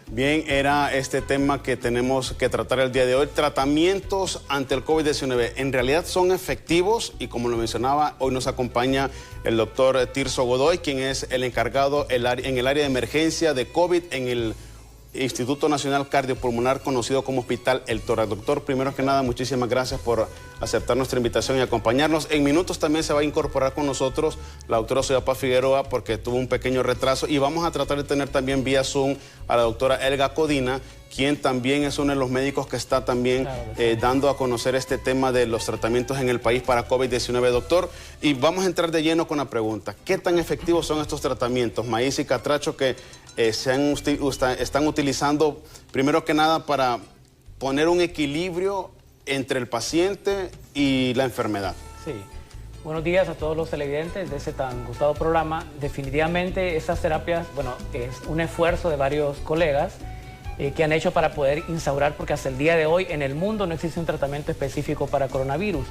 Bien, era este tema que tenemos que tratar el día de hoy. Tratamientos ante el COVID-19, ¿en realidad son efectivos? Y como lo mencionaba, hoy nos acompaña el doctor Tirso Godoy, quien es el encargado en el área de emergencia de COVID en el Instituto Nacional Cardiopulmonar, conocido como Hospital El Tórax. Doctor, primero que nada, muchísimas gracias por aceptar nuestra invitación y acompañarnos. En minutos también se va a incorporar con nosotros la doctora Soyapa Figueroa, porque tuvo un pequeño retraso, y vamos a tratar de tener también vía Zoom a la doctora Elga Codina, quien también es uno de los médicos que está también dando a conocer este tema de los tratamientos en el país para COVID-19, doctor. Y vamos a entrar de lleno con la pregunta: ¿qué tan efectivos son estos tratamientos, maíz y catracho, que están utilizando, primero que nada, para poner un equilibrio entre el paciente y la enfermedad? Sí. Buenos días a todos los televidentes de ese tan gustado programa. Definitivamente estas terapias, bueno, es un esfuerzo de varios colegas que han hecho para poder instaurar, porque hasta el día de hoy en el mundo no existe un tratamiento específico para coronavirus.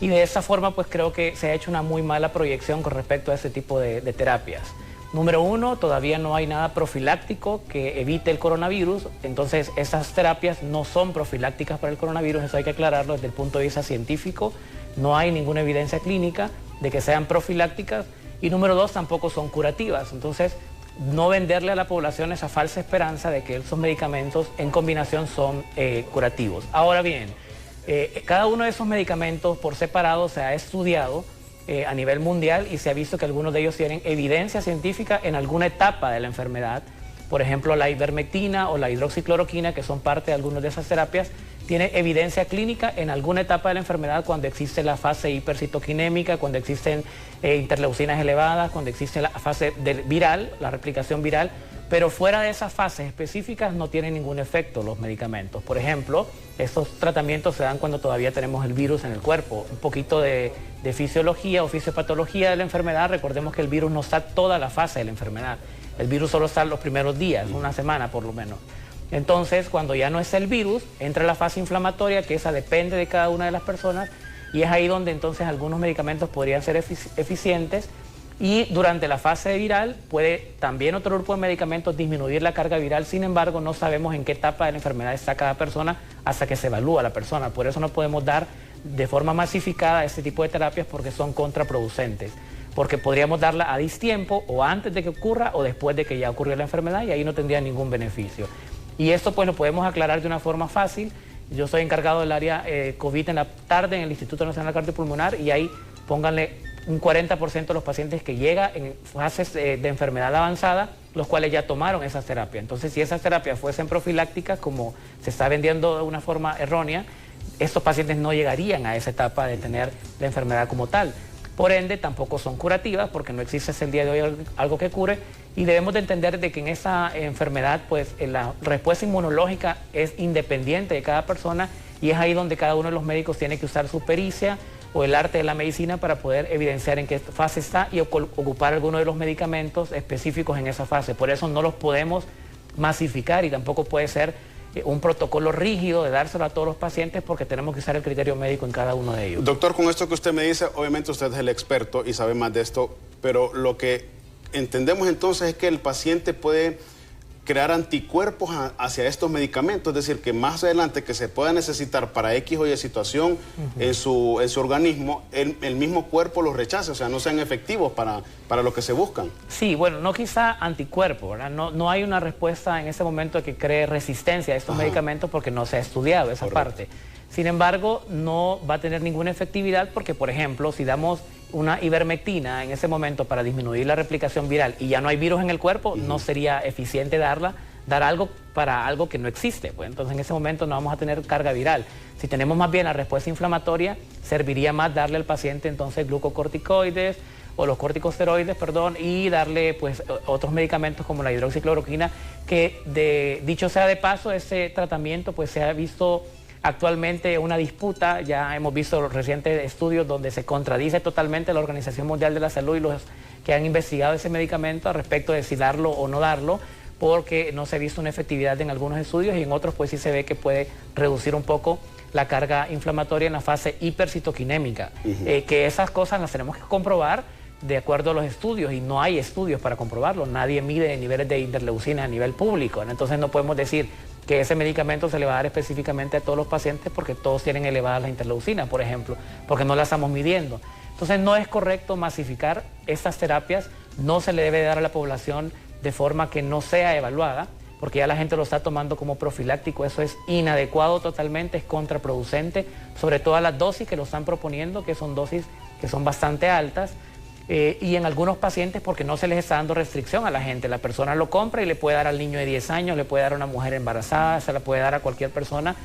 Y de esa forma, pues creo que se ha hecho una muy mala proyección con respecto a este tipo de terapias. Número uno, todavía no hay nada profiláctico que evite el coronavirus, entonces esas terapias no son profilácticas para el coronavirus, eso hay que aclararlo desde el punto de vista científico, no hay ninguna evidencia clínica de que sean profilácticas, y número dos, tampoco son curativas, entonces no venderle a la población esa falsa esperanza de que esos medicamentos en combinación son curativos. Ahora bien, cada uno de esos medicamentos por separado se ha estudiado a nivel mundial y se ha visto que algunos de ellos tienen evidencia científica en alguna etapa de la enfermedad. Por ejemplo, la ivermectina o la hidroxicloroquina, que son parte de algunas de esas terapias, tiene evidencia clínica en alguna etapa de la enfermedad, cuando existe la fase hipercitoquinémica, cuando existen interleucinas elevadas, cuando existe la fase viral, la replicación viral, pero fuera de esas fases específicas no tienen ningún efecto los medicamentos. Por ejemplo, estos tratamientos se dan cuando todavía tenemos el virus en el cuerpo. Un poquito de fisiología o fisiopatología de la enfermedad. Recordemos que el virus no está toda la fase de la enfermedad. El virus solo está los primeros días, una semana por lo menos. Entonces, cuando ya no es el virus, entra la fase inflamatoria, que esa depende de cada una de las personas, y es ahí donde entonces algunos medicamentos podrían ser eficientes. Y durante la fase viral puede también otro grupo de medicamentos disminuir la carga viral. Sin embargo, no sabemos en qué etapa de la enfermedad está cada persona hasta que se evalúa la persona. Por eso no podemos dar de forma masificada este tipo de terapias, porque son contraproducentes. Porque podríamos darla a distiempo, o antes de que ocurra o después de que ya ocurrió la enfermedad, y ahí no tendría ningún beneficio. Y esto pues lo podemos aclarar de una forma fácil. Yo soy encargado del área COVID en la tarde en el Instituto Nacional Cardiopulmonar, y ahí pónganle un 40% de los pacientes que llegan en fases de enfermedad avanzada, los cuales ya tomaron esas terapias. Entonces, si esas terapias fuesen profilácticas, como se está vendiendo de una forma errónea, estos pacientes no llegarían a esa etapa de tener la enfermedad como tal. Por ende, tampoco son curativas, porque no existe hasta el día de hoy algo que cure, y debemos de entender de que en esa enfermedad, pues la respuesta inmunológica es independiente de cada persona, y es ahí donde cada uno de los médicos tiene que usar su pericia o el arte de la medicina para poder evidenciar en qué fase está y ocupar alguno de los medicamentos específicos en esa fase. Por eso no los podemos masificar, y tampoco puede ser un protocolo rígido de dárselo a todos los pacientes, porque tenemos que usar el criterio médico en cada uno de ellos. Doctor, con esto que usted me dice, obviamente usted es el experto y sabe más de esto, pero lo que entendemos entonces es que el paciente puede crear anticuerpos hacia estos medicamentos, es decir, que más adelante que se pueda necesitar para X o Y situación en su organismo, el mismo cuerpo los rechace, o sea, no sean efectivos para lo que se buscan. Sí, bueno, no quizá anticuerpo, ¿verdad? No hay una respuesta en ese momento que cree resistencia a estos medicamentos, porque no se ha estudiado esa parte. Sin embargo, no va a tener ninguna efectividad, porque, por ejemplo, si damos una ivermectina en ese momento para disminuir la replicación viral y ya no hay virus en el cuerpo, no sería eficiente dar algo para algo que no existe. Pues entonces en ese momento no vamos a tener carga viral. Si tenemos más bien la respuesta inflamatoria, serviría más darle al paciente entonces glucocorticoides o los corticosteroides, perdón, y darle pues otros medicamentos como la hidroxicloroquina, que dicho sea de paso, ese tratamiento pues se ha visto actualmente una disputa. Ya hemos visto los recientes estudios donde se contradice totalmente la Organización Mundial de la Salud y los que han investigado ese medicamento al respecto de si darlo o no darlo, porque no se ha visto una efectividad en algunos estudios, y en otros pues sí se ve que puede reducir un poco la carga inflamatoria en la fase hipercitoquinémica. Que esas cosas las tenemos que comprobar de acuerdo a los estudios, y no hay estudios para comprobarlo. Nadie mide niveles de interleucina a nivel público, ¿no? Entonces no podemos decir que ese medicamento se le va a dar específicamente a todos los pacientes porque todos tienen elevadas las interleucinas, por ejemplo, porque no las estamos midiendo. Entonces no es correcto masificar estas terapias, no se le debe dar a la población de forma que no sea evaluada. porque ya la gente lo está tomando como profiláctico. Eso es inadecuado totalmente, es contraproducente, sobre todo a las dosis que lo están proponiendo, que son dosis que son bastante altas, y en algunos pacientes porque no se les está dando restricción a la gente. La persona lo compra y le puede dar al niño de 10 años, le puede dar a una mujer embarazada, se la puede dar a cualquier persona,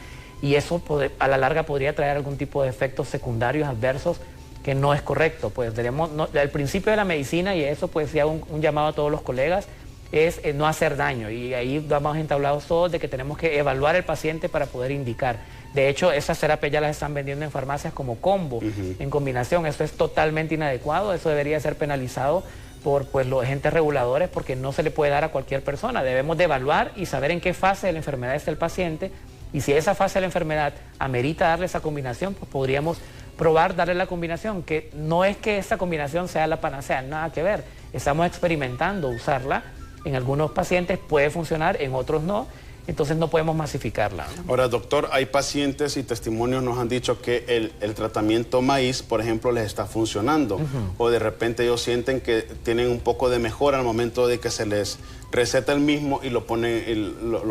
y eso a la larga podría traer algún tipo de efectos secundarios adversos que no es correcto. Pues el principio de la medicina, y eso pues ya un llamado a todos los colegas, es no hacer daño, y ahí vamos entablados todos de que tenemos que evaluar al paciente para poder indicar. De hecho, esas terapias ya las están vendiendo en farmacias como combo, en combinación. Eso es totalmente inadecuado, eso debería ser penalizado por pues, los agentes reguladores, porque no se le puede dar a cualquier persona. Debemos de evaluar y saber en qué fase de la enfermedad está el paciente, y si esa fase de la enfermedad amerita darle esa combinación, pues podríamos probar darle la combinación, que no es que esa combinación sea la panacea, nada que ver. Estamos experimentando usarla. En algunos pacientes puede funcionar, en otros no, entonces no podemos masificarla, ¿no? Ahora, doctor, hay pacientes y testimonios nos han dicho que el tratamiento maíz, por ejemplo, les está funcionando, o de repente ellos sienten que tienen un poco de mejora al momento de que se les receta el mismo y lo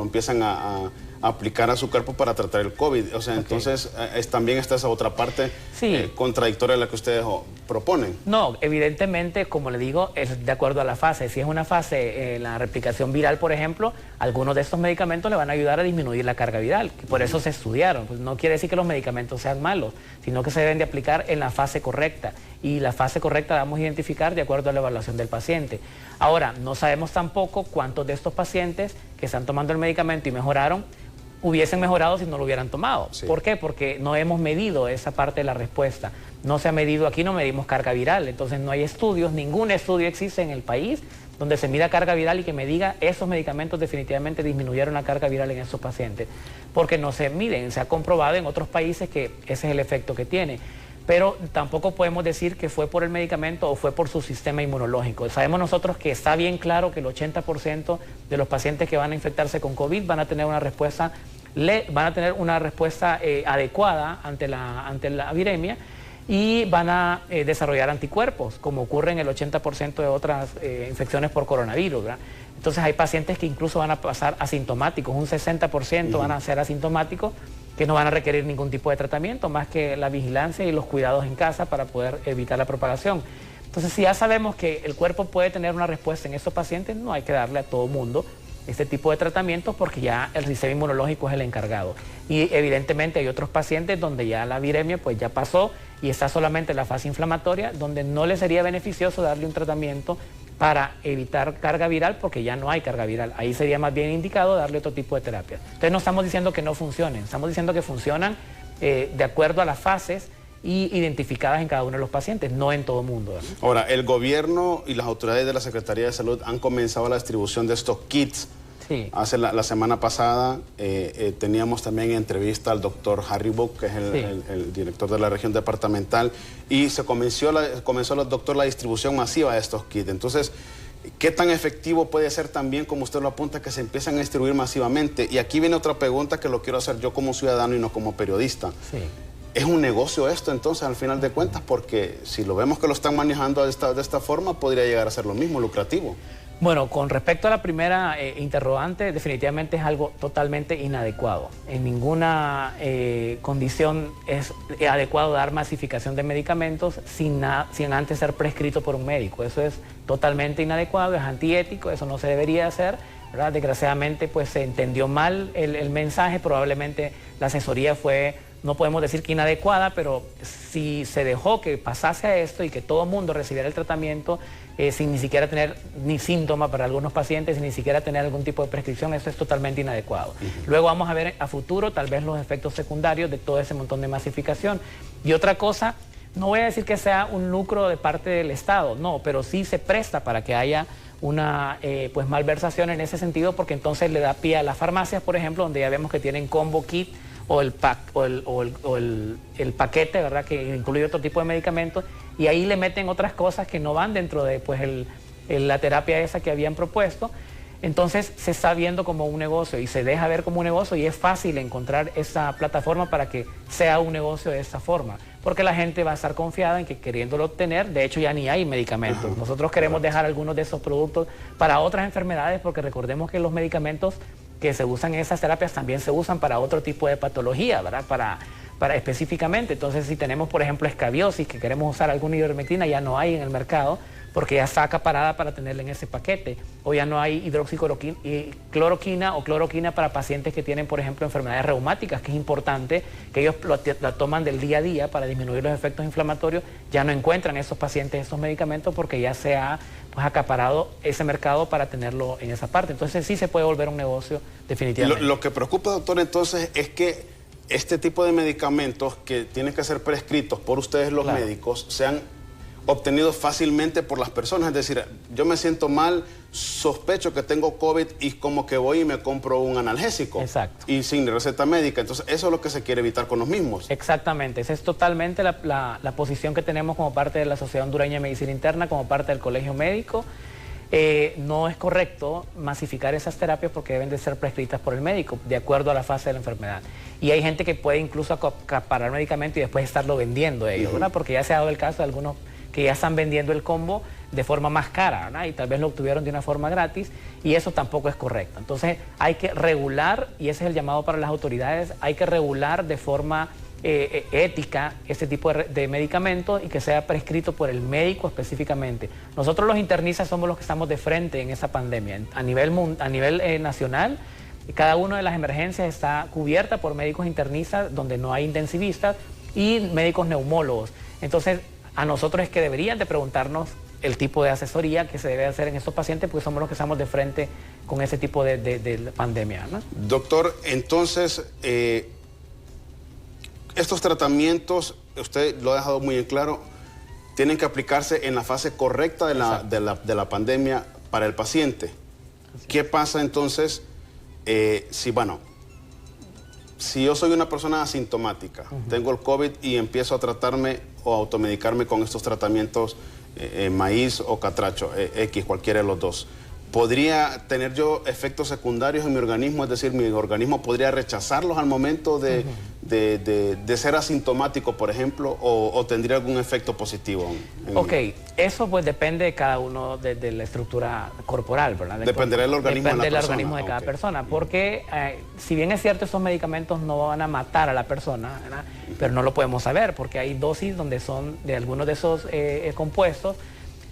empiezan a aplicar a su cuerpo para tratar el COVID. O sea, entonces también está esa otra parte contradictoria a la que ustedes proponen. No, evidentemente, como le digo, es de acuerdo a la fase. Si es una fase, la replicación viral, por ejemplo, algunos de estos medicamentos le van a ayudar a disminuir la carga viral, que por eso se estudiaron. Pues no quiere decir que los medicamentos sean malos, sino que se deben de aplicar en la fase correcta. Y la fase correcta la vamos a identificar de acuerdo a la evaluación del paciente. Ahora, no sabemos tampoco cuántos de estos pacientes que están tomando el medicamento y mejoraron, hubiesen mejorado si no lo hubieran tomado. Sí. ¿Por qué? Porque no hemos medido esa parte de la respuesta. No se ha medido, aquí no medimos carga viral, entonces no hay estudios, ningún estudio existe en el país donde se mida carga viral y que me diga esos medicamentos definitivamente disminuyeron la carga viral en esos pacientes, porque no se miden. Se ha comprobado en otros países que ese es el efecto que tiene. Pero tampoco podemos decir que fue por el medicamento o fue por su sistema inmunológico. Sabemos nosotros que está bien claro que el 80% de los pacientes que van a infectarse con COVID van a tener una respuesta, adecuada ante la viremia, y van a desarrollar anticuerpos, como ocurre en el 80% de otras infecciones por coronavirus, ¿verdad? Entonces hay pacientes que incluso van a pasar asintomáticos, un 60% van a ser asintomáticos, que no van a requerir ningún tipo de tratamiento, más que la vigilancia y los cuidados en casa para poder evitar la propagación. Entonces, si ya sabemos que el cuerpo puede tener una respuesta en estos pacientes, no hay que darle a todo mundo este tipo de tratamientos, porque ya el sistema inmunológico es el encargado. Y evidentemente hay otros pacientes donde ya la viremia pues ya pasó y está solamente en la fase inflamatoria, donde no le sería beneficioso darle un tratamiento para evitar carga viral, porque ya no hay carga viral. Ahí sería más bien indicado darle otro tipo de terapia. Entonces no estamos diciendo que no funcionen, estamos diciendo que funcionan de acuerdo a las fases y identificadas en cada uno de los pacientes, no en todo el mundo, ¿verdad? Ahora, el gobierno y las autoridades de la Secretaría de Salud han comenzado la distribución de estos kits. Sí. Hace la semana pasada teníamos también entrevista al doctor Harry Buck, que es el director de la región departamental, y se comenzó doctor, la distribución masiva de estos kits. Entonces, ¿qué tan efectivo puede ser también, como usted lo apunta, que se empiezan a distribuir masivamente? Y aquí viene otra pregunta que lo quiero hacer yo como ciudadano y no como periodista. Sí. ¿Es un negocio esto entonces al final de cuentas? Porque si lo vemos que lo están manejando de esta forma, podría llegar a ser lo mismo, lucrativo. Bueno, con respecto a la primera interrogante, definitivamente es algo totalmente inadecuado. En ninguna condición es adecuado dar masificación de medicamentos sin antes ser prescrito por un médico. Eso es totalmente inadecuado, es antiético, eso no se debería hacer, ¿verdad? Desgraciadamente pues se entendió mal el mensaje, probablemente la asesoría fue, no podemos decir que inadecuada, pero si se dejó que pasase a esto y que todo el mundo recibiera el tratamiento sin ni siquiera tener ni síntomas para algunos pacientes, sin ni siquiera tener algún tipo de prescripción, eso es totalmente inadecuado. Luego vamos a ver a futuro tal vez los efectos secundarios de todo ese montón de masificación. Y otra cosa, no voy a decir que sea un lucro de parte del Estado, no, pero sí se presta para que haya una pues malversación en ese sentido, porque entonces le da pie a las farmacias, por ejemplo, donde ya vemos que tienen combo kit o el paquete, ¿verdad?, que incluye otro tipo de medicamentos, y ahí le meten otras cosas que no van dentro de pues, la terapia esa que habían propuesto. Entonces se está viendo como un negocio y se deja ver como un negocio, y es fácil encontrar esa plataforma para que sea un negocio de esta forma, porque la gente va a estar confiada en que queriéndolo obtener, de hecho ya ni hay medicamentos. Nosotros queremos dejar algunos de esos productos para otras enfermedades, porque recordemos que los medicamentos que se usan esas terapias también se usan para otro tipo de patología, ¿verdad? Para específicamente. Entonces, si tenemos, por ejemplo, escabiosis, que queremos usar alguna ivermectina, ya no hay en el mercado, porque ya está acaparada para tenerla en ese paquete. O ya no hay hidroxicloroquina o cloroquina para pacientes que tienen, por ejemplo, enfermedades reumáticas, que es importante que ellos la toman del día a día para disminuir los efectos inflamatorios. Ya no encuentran esos pacientes esos medicamentos porque ya se ha acaparado ese mercado para tenerlo en esa parte. Entonces sí se puede volver un negocio definitivamente. Lo que preocupa, doctor, entonces es que este tipo de medicamentos que tienen que ser prescritos por ustedes los médicos sean obtenidos fácilmente por las personas. Es decir, yo me siento mal, sospecho que tengo COVID y como que voy y me compro un analgésico. Exacto. Y sin receta médica. Entonces eso es lo que se quiere evitar con los mismos. Exactamente. Esa es totalmente la posición que tenemos como parte de la Sociedad Hondureña de Medicina Interna, como parte del Colegio Médico. No es correcto masificar esas terapias porque deben de ser prescritas por el médico, de acuerdo a la fase de la enfermedad. Y hay gente que puede incluso acaparar medicamento y después estarlo vendiendo ellos, ¿verdad? Porque ya se ha dado el caso de algunos que ya están vendiendo el combo de forma más cara, ¿verdad? Y tal vez lo obtuvieron de una forma gratis, y eso tampoco es correcto. Entonces hay que regular, y ese es el llamado para las autoridades, hay que regular de forma ética este tipo de medicamentos y que sea prescrito por el médico específicamente. Nosotros los internistas somos los que estamos de frente en esa pandemia. A nivel nacional, cada una de las emergencias está cubierta por médicos internistas donde no hay intensivistas y médicos neumólogos. Entonces, a nosotros es que deberían de preguntarnos el tipo de asesoría que se debe hacer en estos pacientes, porque somos los que estamos de frente con ese tipo de pandemia, ¿no? Doctor, entonces, estos tratamientos, usted lo ha dejado muy en claro, tienen que aplicarse en la fase correcta de la pandemia para el paciente. ¿Qué pasa entonces si yo soy una persona asintomática, tengo el COVID y empiezo a tratarme o automedicarme con estos tratamientos, maíz o catracho, X, cualquiera de los dos? ¿Podría tener yo efectos secundarios en mi organismo? Es decir, ¿mi organismo podría rechazarlos al momento de ser asintomático, por ejemplo, o tendría algún efecto positivo? Eso pues depende de cada uno de la estructura corporal, ¿verdad? Dependerá del organismo de la persona. Depende del organismo de cada persona, porque si bien es cierto, esos medicamentos no van a matar a la persona, ¿verdad? Pero no lo podemos saber, porque hay dosis donde son de algunos de esos compuestos,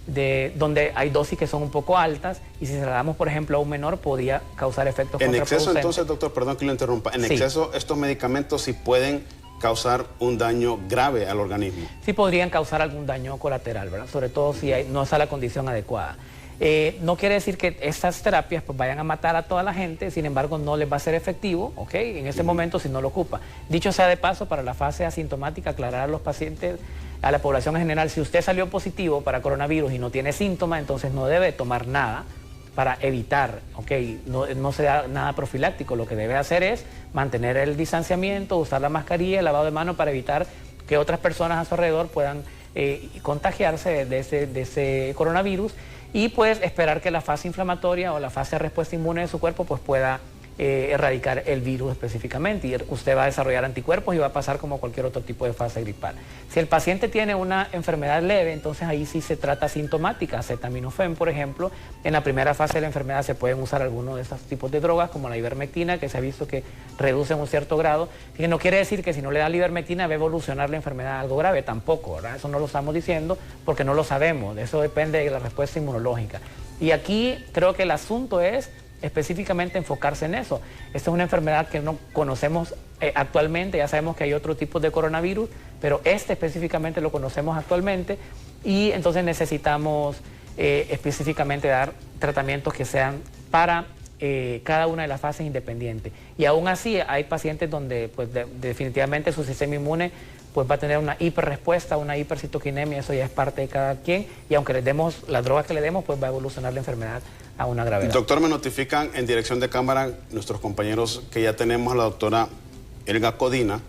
donde hay dosis que son un poco altas, y si se la damos, por ejemplo, a un menor, podría causar efectos contraproducentes. En exceso, entonces, doctor, perdón que lo interrumpa, en exceso estos medicamentos sí pueden causar un daño grave al organismo. Sí podrían causar algún daño colateral, ¿verdad? Sobre todo si no está la condición adecuada. No quiere decir que estas terapias pues vayan a matar a toda la gente, sin embargo no les va a ser efectivo, ¿ok? En ese momento si no lo ocupa. Dicho sea de paso, para la fase asintomática, aclarar a los pacientes, a la población en general, si usted salió positivo para coronavirus y no tiene síntomas, entonces no debe tomar nada para evitar, ¿ok? No se da nada profiláctico. Lo que debe hacer es mantener el distanciamiento, usar la mascarilla, el lavado de manos para evitar que otras personas a su alrededor puedan contagiarse de ese coronavirus, y pues esperar que la fase inflamatoria o la fase de respuesta inmune de su cuerpo pues pueda erradicar el virus específicamente, y usted va a desarrollar anticuerpos y va a pasar como cualquier otro tipo de fase gripal. Si el paciente tiene una enfermedad leve, entonces ahí sí se trata sintomática, acetaminofén, por ejemplo. En la primera fase de la enfermedad se pueden usar algunos de esos tipos de drogas, como la ivermectina, que se ha visto que reduce en un cierto grado, y no quiere decir que si no le da la ivermectina va a evolucionar la enfermedad a algo grave, tampoco, ¿verdad? Eso no lo estamos diciendo porque no lo sabemos, eso depende de la respuesta inmunológica. Y aquí creo que el asunto es específicamente enfocarse en eso. Esta es una enfermedad que no conocemos actualmente, ya sabemos que hay otro tipo de coronavirus, pero este específicamente lo conocemos actualmente, y entonces necesitamos específicamente dar tratamientos que sean para cada una de las fases independientes. Y aún así hay pacientes donde pues, definitivamente su sistema inmune pues va a tener una hiperrespuesta, una hipercitoquinemia, eso ya es parte de cada quien, y aunque les demos las drogas que le demos, pues va a evolucionar la enfermedad a una gravedad. Doctor, me notifican en dirección de cámara nuestros compañeros que ya tenemos a la doctora Elga Codina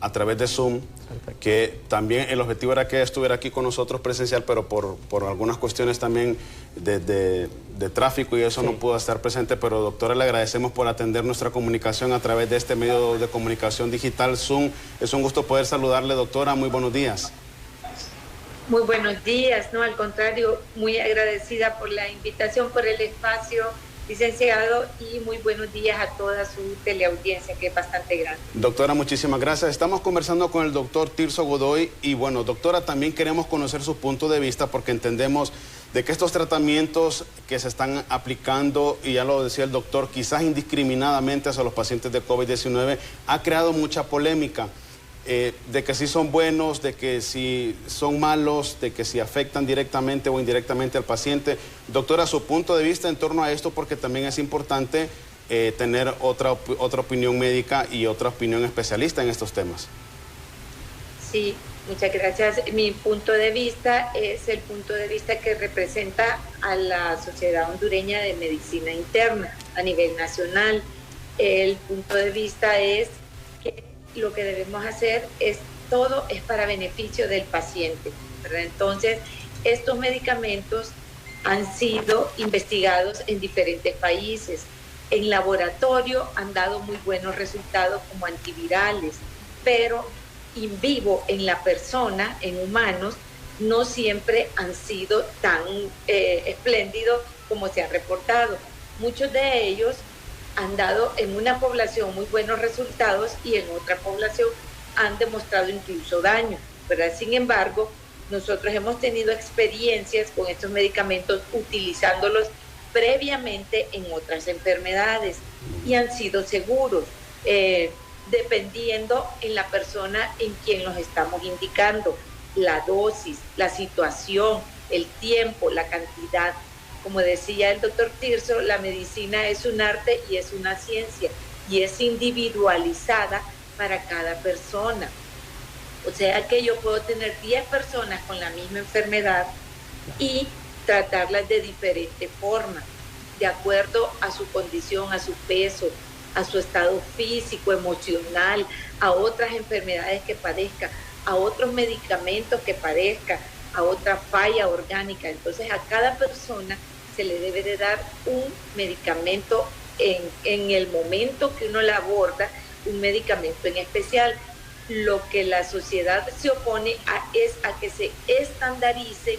a través de Zoom. Perfecto. Que también el objetivo era que estuviera aquí con nosotros presencial, pero por algunas cuestiones también de tráfico y eso no pudo estar presente. Pero doctora, le agradecemos por atender nuestra comunicación a través de este medio de comunicación digital Zoom. Es un gusto poder saludarle, doctora. Muy buenos días. Muy buenos días, no, al contrario, muy agradecida por la invitación, por el espacio licenciado, y muy buenos días a toda su teleaudiencia, que es bastante grande. Doctora, muchísimas gracias. Estamos conversando con el doctor Tirso Godoy y bueno, doctora, también queremos conocer su punto de vista porque entendemos de que estos tratamientos que se están aplicando, y ya lo decía el doctor, quizás indiscriminadamente hacia los pacientes de COVID-19, ha creado mucha polémica. De que sí son buenos, de que sí son malos, de que sí afectan directamente o indirectamente al paciente. Doctora, su punto de vista en torno a esto, porque también es importante tener otra opinión médica y otra opinión especialista en estos temas. Sí, muchas gracias. Mi punto de vista es el punto de vista que representa a la Sociedad Hondureña de Medicina Interna a nivel nacional. El punto de vista es que lo que debemos hacer todo es para beneficio del paciente, ¿verdad? Entonces, estos medicamentos han sido investigados en diferentes países. En laboratorio han dado muy buenos resultados como antivirales, pero in vivo, en la persona, en humanos, no siempre han sido tan espléndidos como se han reportado. Muchos de ellos han dado en una población muy buenos resultados y en otra población han demostrado incluso daño, ¿verdad? Sin embargo, nosotros hemos tenido experiencias con estos medicamentos utilizándolos previamente en otras enfermedades y han sido seguros, dependiendo en la persona en quien los estamos indicando, la dosis, la situación, el tiempo, la cantidad. Como decía el doctor Tirso, la medicina es un arte y es una ciencia y es individualizada para cada persona. O sea que yo puedo tener 10 personas con la misma enfermedad y tratarlas de diferente forma, de acuerdo a su condición, a su peso, a su estado físico, emocional, a otras enfermedades que padezca, a otros medicamentos que padezca, a otra falla orgánica. Entonces a cada persona se le debe de dar un medicamento en el momento que uno la aborda, un medicamento en especial. Lo que la sociedad se opone es a que se estandarice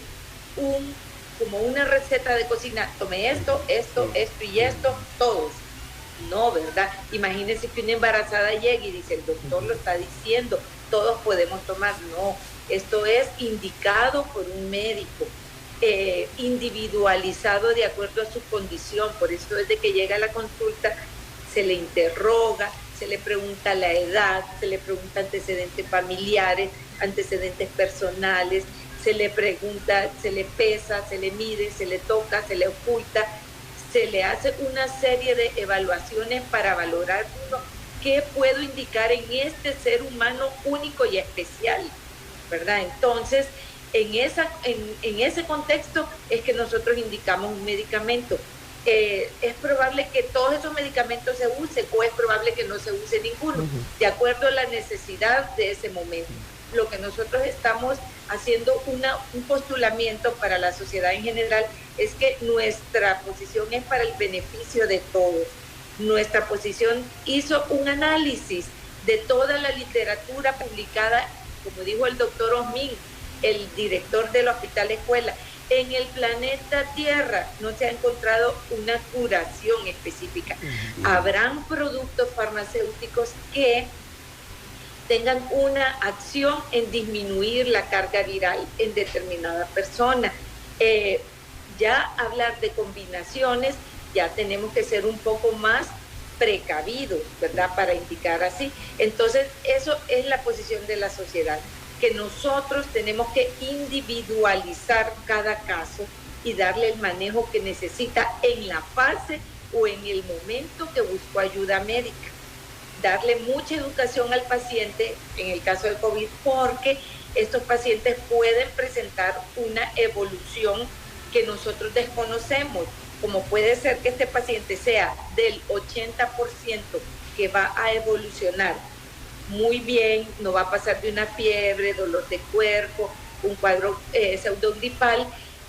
como una receta de cocina. Tome esto, esto y esto, todos. No, ¿verdad? Imagínense que una embarazada llegue y dice, el doctor lo está diciendo, todos podemos tomar. No, esto es indicado por un médico, individualizado de acuerdo a su condición. Por eso desde que llega a la consulta se le interroga, se le pregunta la edad, se le pregunta antecedentes familiares, antecedentes personales, se le pregunta, se le pesa, se le mide, se le toca, se le oculta, se le hace una serie de evaluaciones para valorar qué puedo indicar en este ser humano único y especial, ¿verdad? Entonces, en ese contexto es que nosotros indicamos un medicamento. Es probable que todos esos medicamentos se usen o es probable que no se use ninguno, de acuerdo a la necesidad de ese momento. Lo que nosotros estamos haciendo un postulamiento para la sociedad en general es que nuestra posición es para el beneficio de todos. Nuestra posición hizo un análisis de toda la literatura publicada, como dijo el doctor Osmin, el director del Hospital Escuela. En el planeta Tierra no se ha encontrado una curación específica. Habrán productos farmacéuticos que tengan una acción en disminuir la carga viral en determinada persona. Ya hablar de combinaciones, ya tenemos que ser un poco más precavidos, ¿verdad? Para indicar así. Entonces, eso es la posición de la sociedad, que nosotros tenemos que individualizar cada caso y darle el manejo que necesita en la fase o en el momento que buscó ayuda médica. Darle mucha educación al paciente en el caso del COVID, porque estos pacientes pueden presentar una evolución que nosotros desconocemos, como puede ser que este paciente sea del 80% que va a evolucionar muy bien, no va a pasar de una fiebre, dolor de cuerpo, un cuadro pseudogripal,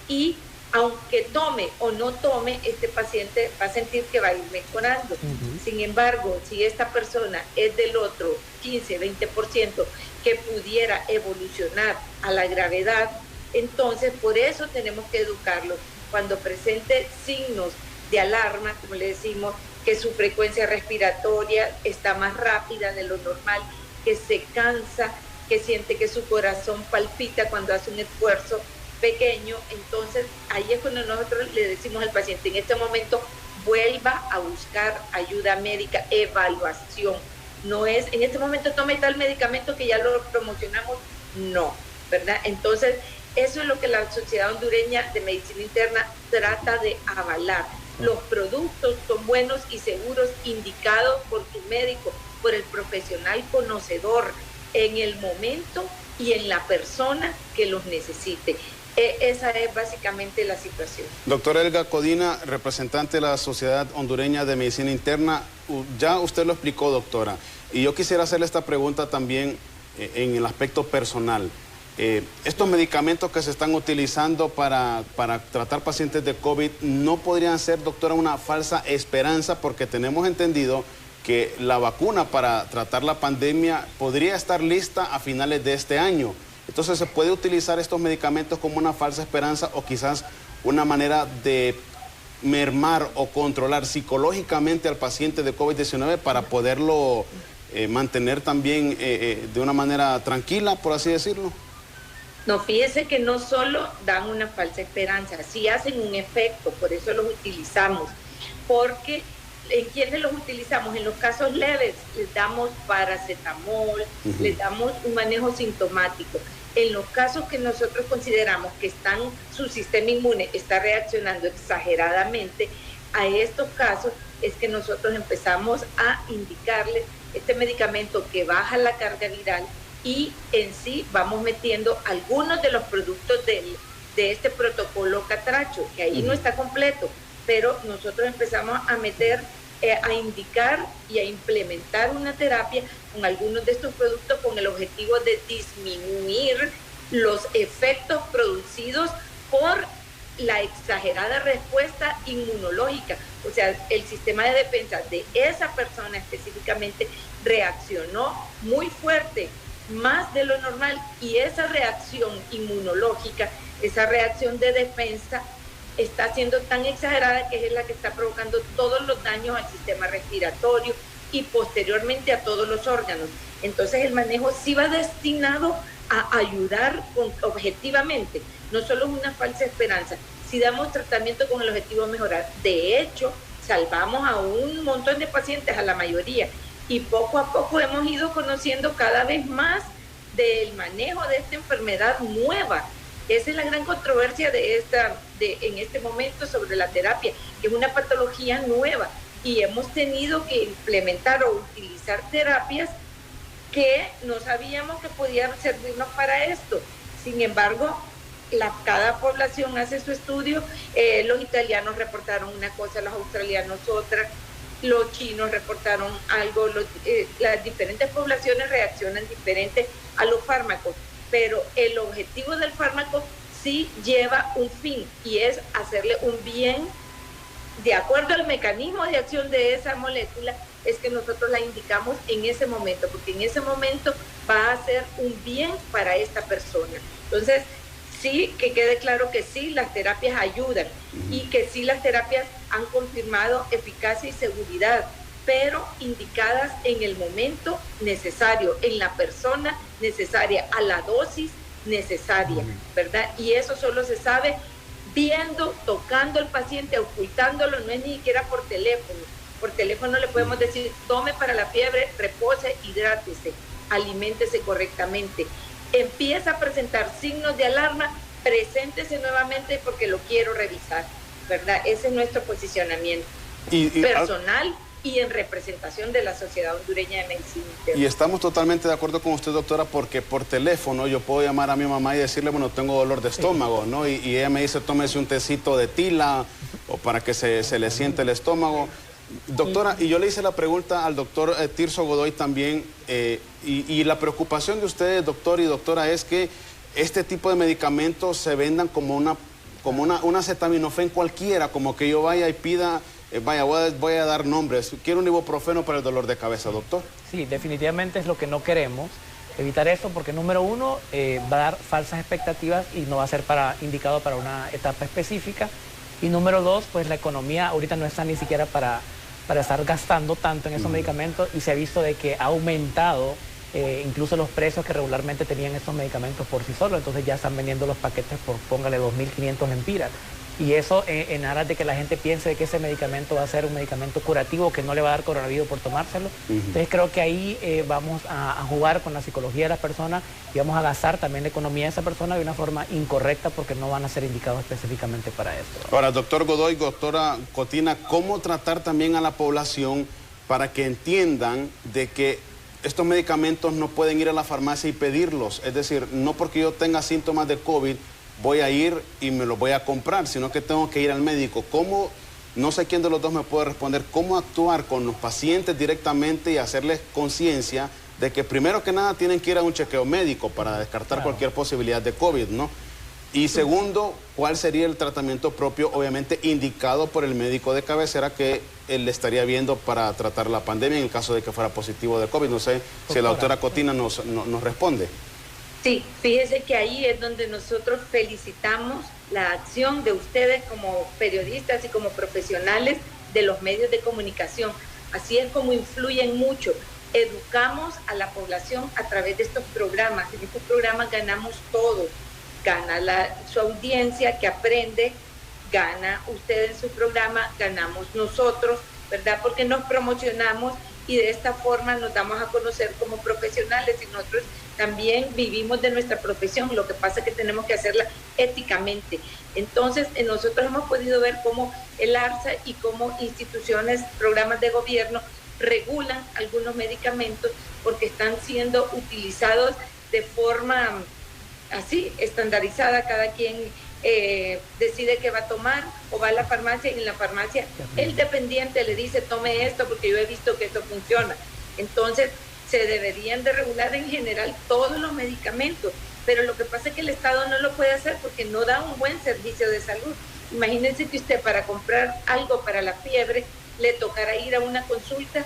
y aunque tome o no tome, este paciente va a sentir que va a ir mejorando. Sin embargo, si esta persona es del otro 15-20% que pudiera evolucionar a la gravedad, entonces por eso tenemos que educarlo. Cuando presente signos de alarma, como le decimos, que su frecuencia respiratoria está más rápida de lo normal, que se cansa, que siente que su corazón palpita cuando hace un esfuerzo pequeño. Entonces ahí es cuando nosotros le decimos al paciente, en este momento vuelva a buscar ayuda médica, evaluación. No es, en este momento tome tal medicamento que ya lo promocionamos, no, ¿verdad? Entonces eso es lo que la Sociedad Hondureña de Medicina Interna trata de avalar. Los productos son buenos y seguros, indicados por tu médico, por el profesional conocedor, en el momento y en la persona que los necesite. Esa es básicamente la situación. Doctora Elga Codina, representante de la Sociedad Hondureña de Medicina Interna, ya usted lo explicó, doctora, y yo quisiera hacerle esta pregunta también en el aspecto personal. Estos medicamentos que se están utilizando para tratar pacientes de COVID, ¿no podrían ser, doctora, una falsa esperanza? Porque tenemos entendido que la vacuna para tratar la pandemia podría estar lista a finales de este año. Entonces, ¿se puede utilizar estos medicamentos como una falsa esperanza o quizás una manera de mermar o controlar psicológicamente al paciente de COVID-19 para poderlo mantener también de una manera tranquila, por así decirlo? No, fíjese que no solo dan una falsa esperanza, sí hacen un efecto, por eso los utilizamos, porque ¿en quiénes los utilizamos? En los casos leves les damos paracetamol, les damos un manejo sintomático. En los casos que nosotros consideramos que su sistema inmune está reaccionando exageradamente, a estos casos es que nosotros empezamos a indicarles este medicamento que baja la carga viral, y en sí vamos metiendo algunos de los productos de este protocolo Catracho, que ahí no está completo, pero nosotros empezamos a meter, a indicar y a implementar una terapia con algunos de estos productos con el objetivo de disminuir los efectos producidos por la exagerada respuesta inmunológica. O sea, el sistema de defensa de esa persona específicamente reaccionó muy fuerte, más de lo normal, y esa reacción inmunológica, esa reacción de defensa está siendo tan exagerada que es la que está provocando todos los daños al sistema respiratorio y posteriormente a todos los órganos. Entonces el manejo sí va destinado a ayudar objetivamente, no solo es una falsa esperanza, si damos tratamiento con el objetivo de mejorar. De hecho, salvamos a un montón de pacientes, a la mayoría, y poco a poco hemos ido conociendo cada vez más del manejo de esta enfermedad nueva. Esa es la gran controversia en este momento sobre la terapia, que es una patología nueva, y hemos tenido que implementar o utilizar terapias que no sabíamos que podían servirnos para esto. Sin embargo, cada población hace su estudio. Los italianos reportaron una cosa, los australianos otra, los chinos reportaron algo, las diferentes poblaciones reaccionan diferente a los fármacos, pero el objetivo del fármaco sí lleva un fin, y es hacerle un bien de acuerdo al mecanismo de acción de esa molécula. Es que nosotros la indicamos en ese momento, porque en ese momento va a hacer un bien para esta persona. Entonces, sí, que quede claro que sí, las terapias ayudan y que sí, las terapias han confirmado eficacia y seguridad, pero indicadas en el momento necesario, en la persona necesaria, a la dosis necesaria, ¿verdad? Y eso solo se sabe viendo, tocando al paciente, ocultándolo, no es ni siquiera por teléfono. Por teléfono le podemos decir, tome para la fiebre, repose, hidrátese, aliméntese correctamente. Empieza a presentar signos de alarma, preséntese nuevamente porque lo quiero revisar, ¿verdad? Ese es nuestro posicionamiento personal y en representación de la Sociedad Hondureña de Medicina Interna. Y estamos totalmente de acuerdo con usted, doctora, porque por teléfono yo puedo llamar a mi mamá y decirle, bueno, tengo dolor de estómago, ¿no? Y ella me dice, tómese un tecito de tila o para que se le siente el estómago. Doctora, y yo le hice la pregunta al doctor Tirso Godoy también, y la preocupación de ustedes, doctor y doctora, es que este tipo de medicamentos se vendan como una acetaminofén cualquiera, como que yo vaya y pida, voy a dar nombres, quiero un ibuprofeno para el dolor de cabeza, doctor. Sí, definitivamente es lo que no queremos, evitar esto, porque número uno, va a dar falsas expectativas y no va a ser indicado para una etapa específica. Y número dos, pues la economía ahorita no está ni siquiera para estar gastando tanto en esos medicamentos, y se ha visto de que ha aumentado incluso los precios que regularmente tenían estos medicamentos por sí solos. Entonces ya están vendiendo los paquetes por, póngale, 2.500 lempiras. Y eso en aras de que la gente piense de que ese medicamento va a ser un medicamento curativo, que no le va a dar coronavirus por tomárselo. Entonces creo que ahí vamos a jugar con la psicología de las personas y vamos a gastar también la economía de esa persona de una forma incorrecta, porque no van a ser indicados específicamente para esto. Ahora, doctor Godoy, doctora Cotina, ¿cómo tratar también a la población para que entiendan de que estos medicamentos no pueden ir a la farmacia y pedirlos? Es decir, no porque yo tenga síntomas de COVID voy a ir y me los voy a comprar, sino que tengo que ir al médico. ¿Cómo, no sé quién de los dos me puede responder, cómo actuar con los pacientes directamente y hacerles conciencia de que primero que nada tienen que ir a un chequeo médico para descartar cualquier posibilidad de COVID, ¿no? Y segundo, ¿cuál sería el tratamiento propio, obviamente indicado por el médico de cabecera que él le estaría viendo para tratar la pandemia en el caso de que fuera positivo de COVID? No sé si la doctora Cotina nos responde. Sí, fíjese que ahí es donde nosotros felicitamos la acción de ustedes como periodistas y como profesionales de los medios de comunicación. Así es como influyen mucho. Educamos a la población a través de estos programas. En estos programas ganamos todos. Gana su audiencia que aprende, gana usted en su programa, ganamos nosotros, ¿verdad? Porque nos promocionamos y de esta forma nos damos a conocer como profesionales, y nosotros también vivimos de nuestra profesión. Lo que pasa es que tenemos que hacerla éticamente. Entonces, nosotros hemos podido ver cómo el ARSA y cómo instituciones, programas de gobierno regulan algunos medicamentos porque están siendo utilizados de forma así, estandarizada. Cada quien decide qué va a tomar, o va a la farmacia, y en la farmacia el dependiente le dice tome esto porque yo he visto que esto funciona. Entonces se deberían de regular en general todos los medicamentos, pero lo que pasa es que el Estado no lo puede hacer porque no da un buen servicio de salud. Imagínense que usted para comprar algo para la fiebre le tocará ir a una consulta,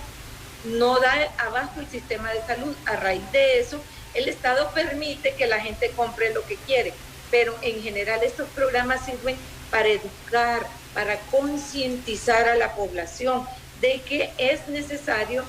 no da abasto el sistema de salud. A raíz de eso el Estado permite que la gente compre lo que quiere, pero en general estos programas sirven para educar, para concientizar a la población de que es necesario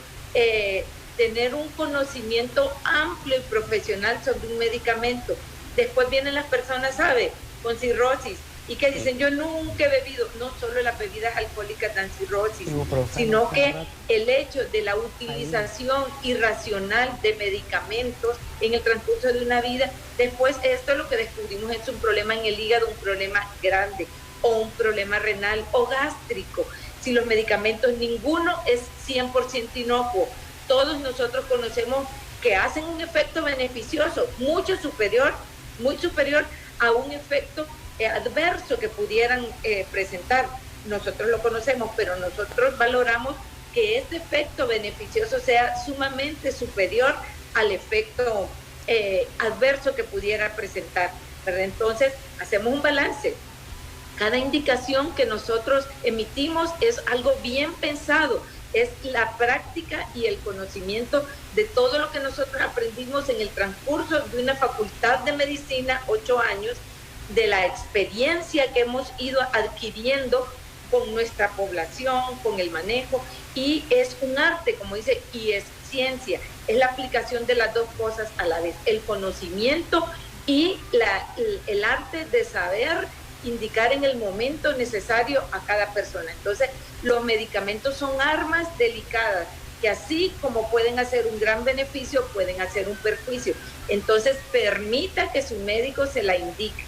tener un conocimiento amplio y profesional sobre un medicamento. Después vienen las personas, ¿sabe?, con cirrosis, y que dicen, yo nunca he bebido. No solo las bebidas alcohólicas dan cirrosis, sino que el hecho de la utilización irracional de medicamentos en el transcurso de una vida, después esto es lo que descubrimos, es un problema en el hígado, un problema grande, o un problema renal o gástrico. Si los medicamentos, ninguno es 100% inocuo. Todos nosotros conocemos que hacen un efecto beneficioso muy superior a un efecto adverso que pudieran presentar. Nosotros lo conocemos, pero nosotros valoramos que este efecto beneficioso sea sumamente superior al efecto adverso que pudiera presentar, ¿verdad? Entonces hacemos un balance. Cada indicación que nosotros emitimos es algo bien pensado, es la práctica y el conocimiento de todo lo que nosotros aprendimos en el transcurso de una facultad de medicina, 8 años, de la experiencia que hemos ido adquiriendo con nuestra población, con el manejo, y es un arte, como dice, y es ciencia, es la aplicación de las dos cosas a la vez, el conocimiento y el arte de saber indicar en el momento necesario a cada persona. Entonces, los medicamentos son armas delicadas que así como pueden hacer un gran beneficio, pueden hacer un perjuicio. Entonces, permita que su médico se la indique.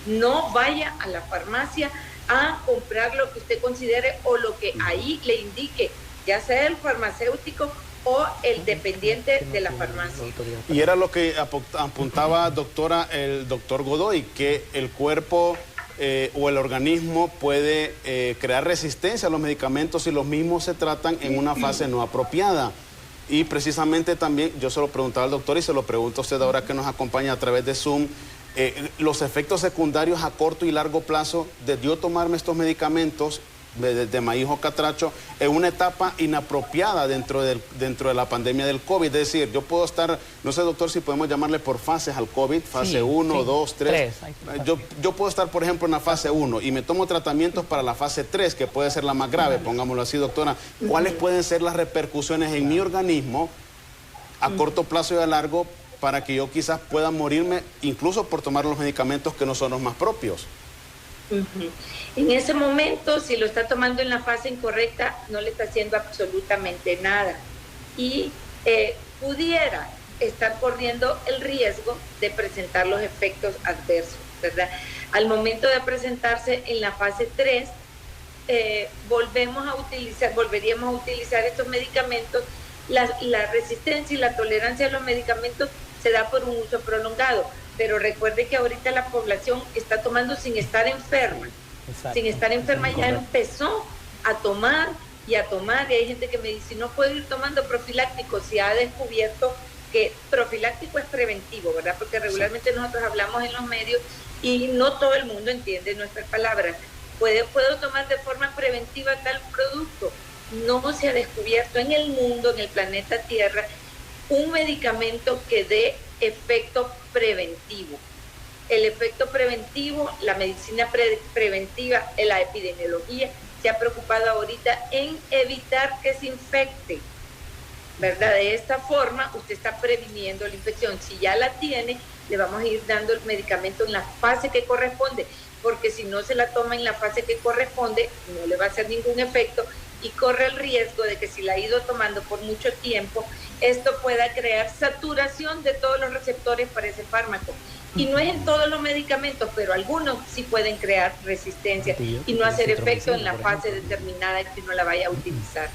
No vaya a la farmacia a comprar lo que usted considere o lo que ahí le indique, ya sea el farmacéutico o el dependiente de la farmacia. Y era lo que apuntaba, doctora, el doctor Godoy, que el cuerpo o el organismo puede crear resistencia a los medicamentos si los mismos se tratan en una fase no apropiada. Y precisamente también, yo se lo preguntaba al doctor y se lo pregunto a usted ahora que nos acompaña a través de Zoom, los efectos secundarios a corto y largo plazo de yo tomarme estos medicamentos de maíz o catracho en una etapa inapropiada dentro de la pandemia del COVID. Es decir, yo puedo estar, no sé, doctor, si podemos llamarle por fases al COVID, fase 1, 2, 3. Yo puedo estar, por ejemplo, en la fase 1 y me tomo tratamientos para la fase 3, que puede ser la más grave, pongámoslo así, doctora. ¿Cuáles pueden ser las repercusiones en mi organismo a corto plazo y a largo para que yo quizás pueda morirme incluso por tomar los medicamentos que no son los más propios? En ese momento, si lo está tomando en la fase incorrecta, no le está haciendo absolutamente nada y pudiera estar corriendo el riesgo de presentar los efectos adversos, ¿verdad? Al momento de presentarse en la fase 3, volveríamos a utilizar estos medicamentos. La resistencia y la tolerancia a los medicamentos se da por un uso prolongado, pero recuerde que ahorita la población está tomando sin estar enferma. Exacto. Sin estar enferma ya empezó a tomar, y hay gente que me dice, no puedo ir tomando profiláctico. Se ha descubierto que profiláctico es preventivo, ¿verdad? Porque regularmente nosotros hablamos en los medios y no todo el mundo entiende nuestras palabras. ¿Puedo tomar de forma preventiva tal producto? No se ha descubierto en el mundo, en el planeta Tierra, un medicamento que dé efecto preventivo. El efecto preventivo, la medicina preventiva, la epidemiología se ha preocupado ahorita en evitar que se infecte, ¿verdad? De esta forma usted está previniendo la infección. Si ya la tiene, le vamos a ir dando el medicamento en la fase que corresponde, porque si no se la toma en la fase que corresponde, no le va a hacer ningún efecto y corre el riesgo de que si la ha ido tomando por mucho tiempo, esto pueda crear saturación de todos los receptores para ese fármaco. Y no es en todos los medicamentos, pero algunos sí pueden crear resistencia y no hacer efecto en la fase determinada en que uno la vaya a utilizar.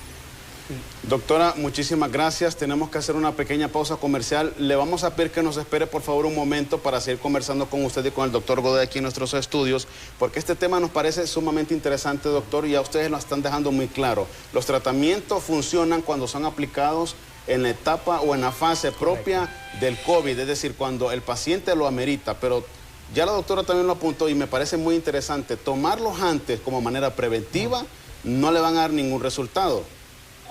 Doctora, muchísimas gracias. Tenemos que hacer una pequeña pausa comercial. Le vamos a pedir que nos espere por favor un momento para seguir conversando con usted y con el doctor Godoy aquí en nuestros estudios, porque este tema nos parece sumamente interesante, doctor, y a ustedes lo están dejando muy claro. Los tratamientos funcionan cuando son aplicados en la etapa o en la fase propia del COVID, es decir, cuando el paciente lo amerita, pero ya la doctora también lo apuntó y me parece muy interesante, tomarlos antes como manera preventiva no le van a dar ningún resultado,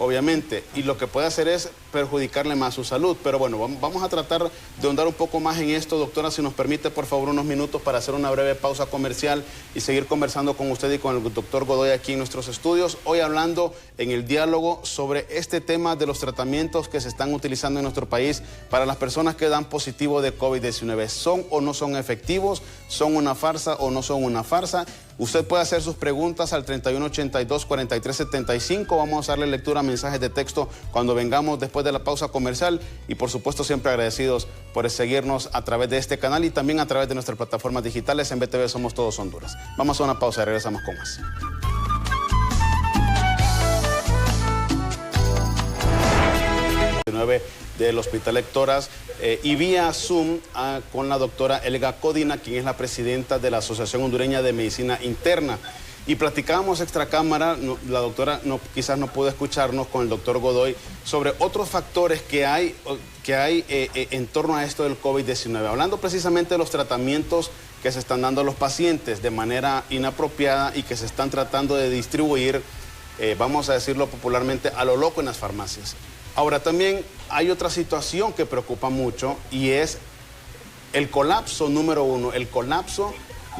obviamente, y lo que puede hacer es perjudicarle más su salud. Pero bueno, vamos a tratar de ahondar un poco más en esto, doctora, si nos permite por favor unos minutos para hacer una breve pausa comercial y seguir conversando con usted y con el doctor Godoy aquí en nuestros estudios, hoy hablando en el diálogo sobre este tema de los tratamientos que se están utilizando en nuestro país para las personas que dan positivo de COVID-19. ¿Son o no son efectivos? ¿Son una farsa o no son una farsa? Usted puede hacer sus preguntas al 3182-4375. Vamos a darle lectura a mensajes de texto cuando vengamos después de la pausa comercial. Y por supuesto siempre agradecidos por seguirnos a través de este canal y también a través de nuestras plataformas digitales. En BTV Somos Todos Honduras. Vamos a una pausa y regresamos con más. Del Hospital Lectoras y vía Zoom con la doctora Elga Codina, quien es la presidenta de la Asociación Hondureña de Medicina Interna. Y platicábamos extracámara, la doctora quizás no pudo escucharnos con el doctor Godoy sobre otros factores que hay en torno a esto del COVID-19. Hablando precisamente de los tratamientos que se están dando a los pacientes de manera inapropiada y que se están tratando de distribuir, vamos a decirlo popularmente, a lo loco en las farmacias. Ahora también hay otra situación que preocupa mucho y es el colapso número uno, el colapso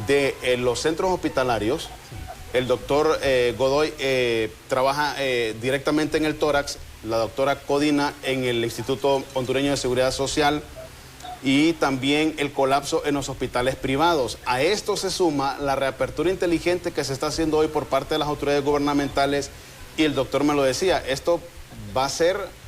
de los centros hospitalarios. El doctor Godoy trabaja directamente en el tórax, la doctora Codina en el Instituto Hondureño de Seguridad Social y también el colapso en los hospitales privados. A esto se suma la reapertura inteligente que se está haciendo hoy por parte de las autoridades gubernamentales y el doctor me lo decía, esto va a ser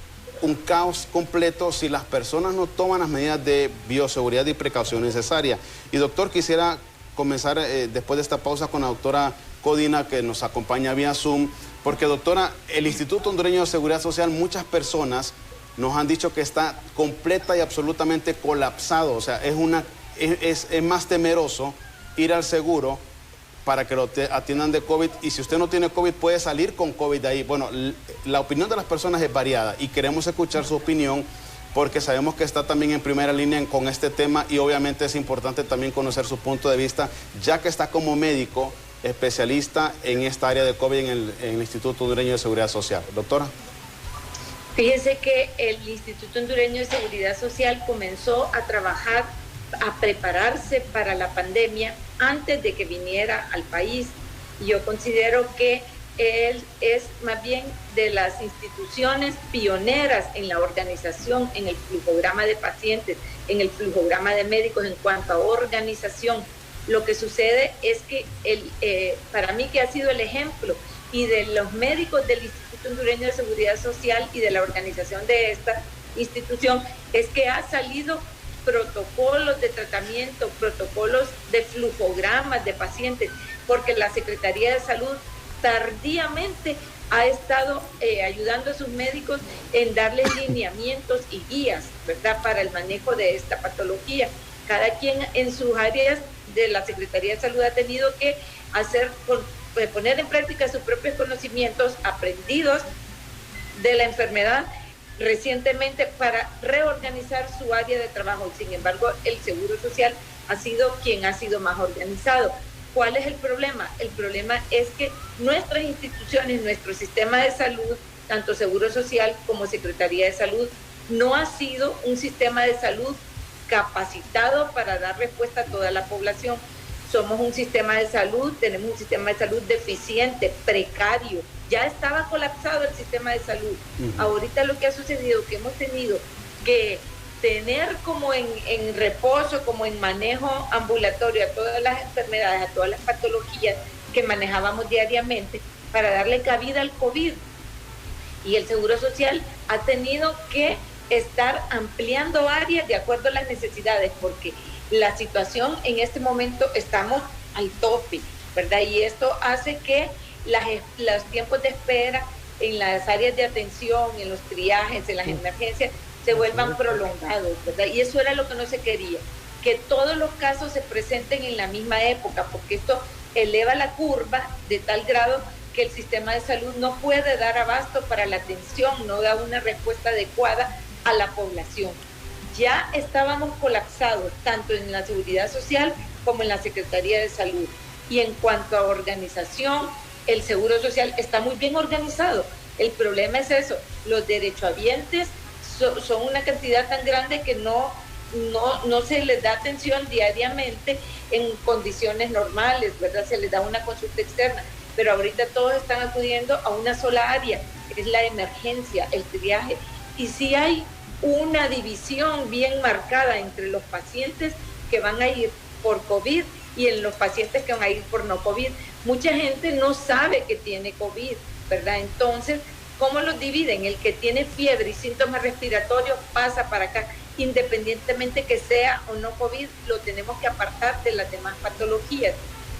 un caos completo si las personas no toman las medidas de bioseguridad y precaución necesarias. Y doctor, quisiera comenzar después de esta pausa con la doctora Codina, que nos acompaña vía Zoom, porque doctora, el Instituto Hondureño de Seguridad Social, muchas personas nos han dicho que está completa y absolutamente colapsado, o sea, es más temeroso ir al seguro para que lo atiendan de COVID, y si usted no tiene COVID puede salir con COVID de ahí. Bueno, la opinión de las personas es variada y queremos escuchar su opinión porque sabemos que está también en primera línea con este tema y obviamente es importante también conocer su punto de vista, ya que está como médico especialista en esta área de COVID en el Instituto Hondureño de Seguridad Social. Doctora. Fíjense que el Instituto Hondureño de Seguridad Social comenzó a trabajar, a prepararse para la pandemia antes de que viniera al país. Y yo considero que él es más bien de las instituciones pioneras en la organización, en el flujograma de pacientes, en el flujograma de médicos en cuanto a organización. Lo que sucede es que para mí que ha sido el ejemplo y de los médicos del Instituto Hondureño de Seguridad Social y de la organización de esta institución, es que ha salido protocolos de tratamiento, protocolos de flujogramas de pacientes, porque la Secretaría de Salud tardíamente ha estado ayudando a sus médicos en darles lineamientos y guías, ¿verdad?, para el manejo de esta patología. Cada quien en sus áreas de la Secretaría de Salud ha tenido que poner en práctica sus propios conocimientos aprendidos de la enfermedad recientemente para reorganizar su área de trabajo. Sin embargo, el Seguro Social ha sido quien ha sido más organizado. ¿Cuál es el problema? El problema es que nuestras instituciones, nuestro sistema de salud, tanto Seguro Social como Secretaría de Salud, no ha sido un sistema de salud capacitado para dar respuesta a toda la población. Somos un sistema de salud, tenemos un sistema de salud deficiente, precario. Ya estaba colapsado el sistema de salud. Ahorita lo que ha sucedido, que hemos tenido que tener como en reposo, como en manejo ambulatorio a todas las enfermedades, a todas las patologías que manejábamos diariamente para darle cabida al COVID. Y el Seguro Social ha tenido que estar ampliando áreas de acuerdo a las necesidades, porque la situación en este momento estamos al tope, ¿verdad? Y esto hace que los tiempos de espera en las áreas de atención, en los triajes, en las emergencias, se vuelvan prolongados, ¿verdad? Y eso era lo que no se quería, que todos los casos se presenten en la misma época, porque esto eleva la curva de tal grado que el sistema de salud no puede dar abasto para la atención, no da una respuesta adecuada a la población. Ya estábamos colapsados, tanto en la Seguridad Social como en la Secretaría de Salud. Y en cuanto a organización, el Seguro Social está muy bien organizado. El problema es eso, los derechohabientes son una cantidad tan grande que no se les da atención diariamente en condiciones normales, ¿verdad? Se les da una consulta externa, pero ahorita todos están acudiendo a una sola área, que es la emergencia, el triaje. Y si hay una división bien marcada entre los pacientes que van a ir por COVID y en los pacientes que van a ir por no COVID. Mucha gente no sabe que tiene COVID, ¿verdad? Entonces, ¿cómo los dividen? El que tiene fiebre y síntomas respiratorios pasa para acá, independientemente que sea o no COVID, lo tenemos que apartar de las demás patologías.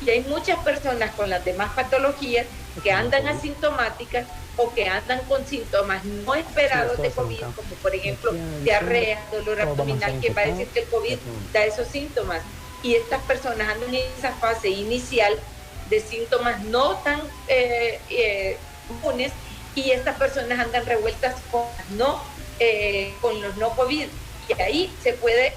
Y hay muchas personas con las demás patologías que andan asintomáticas o que andan con síntomas no esperados de COVID, como por ejemplo diarrea, dolor abdominal, que va a decir que el COVID da esos síntomas. Y estas personas andan en esa fase inicial de síntomas no tan comunes, y estas personas andan revueltas con los no COVID, y ahí se puede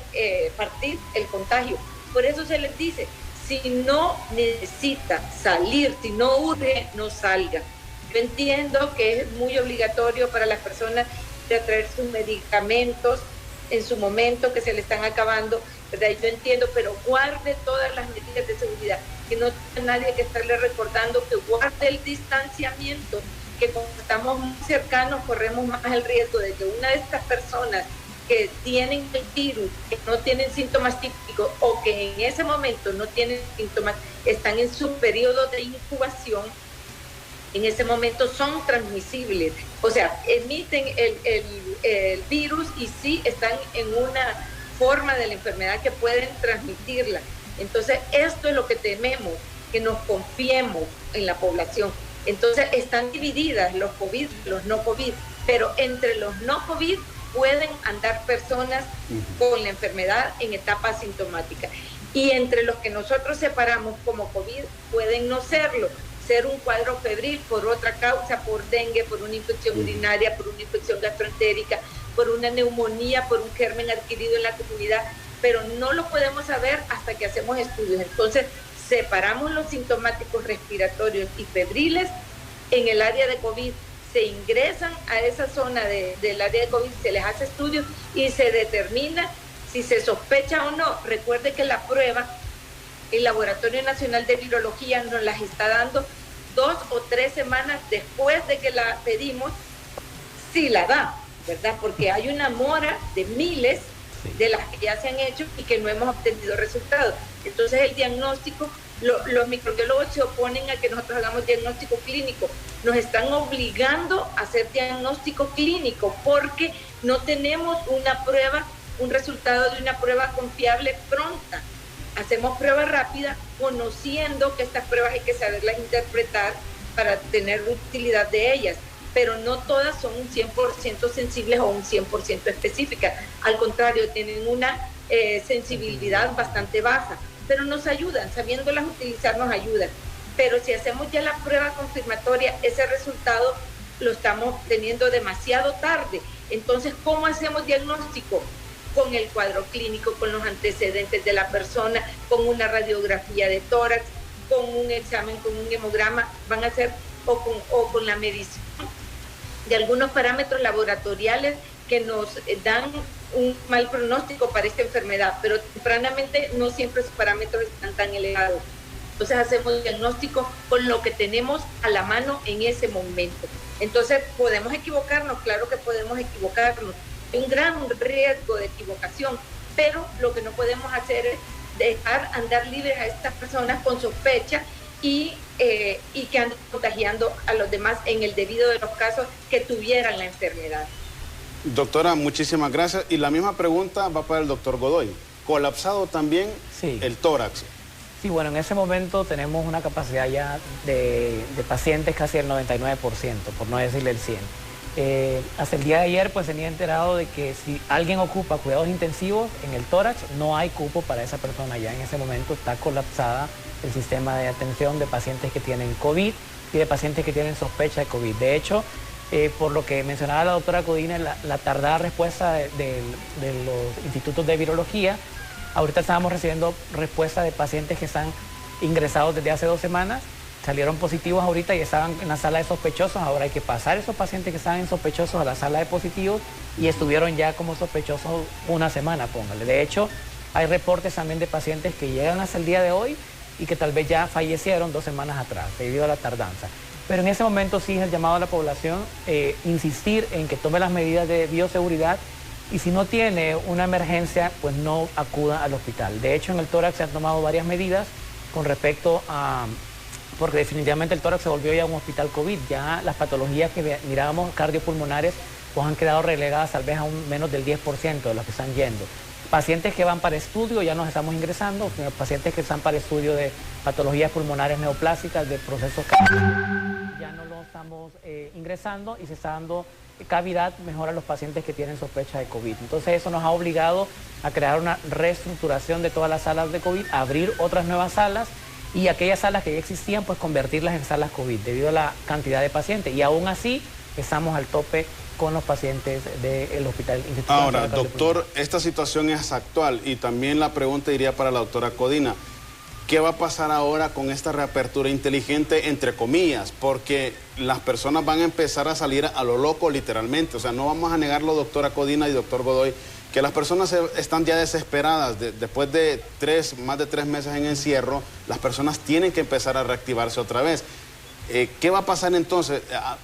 partir el contagio. Por eso se les dice, si no necesita salir, si no urge, no salga. Yo entiendo que es muy obligatorio para las personas de traer sus medicamentos en su momento que se le están acabando, ¿verdad? Yo entiendo, pero guarde todas las medidas de seguridad, que no tenga nadie que estarle recordando que guarde el distanciamiento, que cuando estamos muy cercanos corremos más el riesgo de que una de estas personas que tienen el virus, que no tienen síntomas típicos o que en ese momento no tienen síntomas, están en su periodo de incubación, en ese momento son transmisibles, o sea, emiten el virus y sí están en una forma de la enfermedad que pueden transmitirla. Entonces, esto es lo que tememos, que nos confiemos en la población. Entonces, están divididas los COVID, los no COVID, pero entre los no COVID pueden andar personas con la enfermedad en etapa asintomática. Y entre los que nosotros separamos como COVID, pueden no serlo, ser un cuadro febril por otra causa, por dengue, por una infección urinaria, por una infección gastroentérica, por una neumonía, por un germen adquirido en la comunidad, pero no lo podemos saber hasta que hacemos estudios. Entonces, separamos los sintomáticos respiratorios y febriles. En el área de COVID se ingresan a esa zona del área de COVID, se les hace estudios y se determina si se sospecha o no. Recuerde que la prueba, el Laboratorio Nacional de Virología nos las está dando 2 o 3 semanas después de que la pedimos, sí la da, ¿verdad? Porque hay una mora de miles de las que ya se han hecho y que no hemos obtenido resultados. Entonces el diagnóstico, los microbiólogos se oponen a que nosotros hagamos diagnóstico clínico. Nos están obligando a hacer diagnóstico clínico porque no tenemos una prueba, un resultado de una prueba confiable pronta. Hacemos pruebas rápidas conociendo que estas pruebas hay que saberlas interpretar para tener utilidad de ellas, pero no todas son un 100% sensibles o un 100% específicas. Al contrario, tienen una sensibilidad bastante baja, pero nos ayudan, sabiéndolas utilizar nos ayudan. Pero si hacemos ya la prueba confirmatoria, ese resultado lo estamos teniendo demasiado tarde. Entonces, ¿cómo hacemos diagnóstico? Con el cuadro clínico, con los antecedentes de la persona, con una radiografía de tórax, con un examen, con un hemograma, van a ser, o con la medición de algunos parámetros laboratoriales que nos dan un mal pronóstico para esta enfermedad, pero tempranamente no siempre esos parámetros están tan elevados. Entonces hacemos diagnóstico con lo que tenemos a la mano en ese momento. Entonces podemos equivocarnos, claro que podemos equivocarnos, hay un gran riesgo de equivocación, pero lo que no podemos hacer es dejar andar libres a estas personas con sospecha y que anden contagiando a los demás en el debido de los casos que tuvieran la enfermedad. Doctora, muchísimas gracias. Y la misma pregunta va para el doctor Godoy. ¿Colapsado también el tórax? Sí, bueno, en ese momento tenemos una capacidad ya de pacientes casi del 99%, por no decirle el 100%. Hasta el día de ayer pues tenía enterado de que si alguien ocupa cuidados intensivos en el tórax, no hay cupo para esa persona. Ya en ese momento está colapsada el sistema de atención de pacientes que tienen COVID y de pacientes que tienen sospecha de COVID. De hecho, por lo que mencionaba la doctora Codina, la tardada respuesta de los institutos de virología, ahorita estábamos recibiendo respuestas de pacientes que están ingresados desde hace 2 semanas, salieron positivos ahorita y estaban en la sala de sospechosos. Ahora hay que pasar esos pacientes que estaban en sospechosos a la sala de positivos y estuvieron ya como sospechosos 1 semana, póngale. De hecho, hay reportes también de pacientes que llegan hasta el día de hoy y que tal vez ya fallecieron 2 semanas atrás debido a la tardanza. Pero en ese momento sí es el llamado a la población, insistir en que tome las medidas de bioseguridad y si no tiene una emergencia, pues no acuda al hospital. De hecho, en el tórax se han tomado varias medidas con respecto a... porque definitivamente el tórax se volvió ya un hospital COVID. Ya las patologías que mirábamos cardiopulmonares pues han quedado relegadas tal vez a un menos del 10% de los que están yendo. Pacientes que van para estudio ya nos estamos ingresando, pacientes que están para estudio de patologías pulmonares neoplásicas, de procesos ya no los estamos ingresando y se está dando cavidad mejor a los pacientes que tienen sospecha de COVID. Entonces eso nos ha obligado a crear una reestructuración de todas las salas de COVID, a abrir otras nuevas salas y aquellas salas que ya existían, pues convertirlas en salas COVID debido a la cantidad de pacientes. Y aún así estamos al tope con los pacientes del hospital. Ahora, doctor, esta situación es actual y también la pregunta iría para la doctora Codina. ¿Qué va a pasar ahora con esta reapertura inteligente, entre comillas? Porque las personas van a empezar a salir a lo loco, literalmente. O sea, no vamos a negarlo, doctora Codina y doctor Godoy, que las personas están ya desesperadas. Después de más de 3 meses en encierro, las personas tienen que empezar a reactivarse otra vez. ¿Qué va a pasar entonces?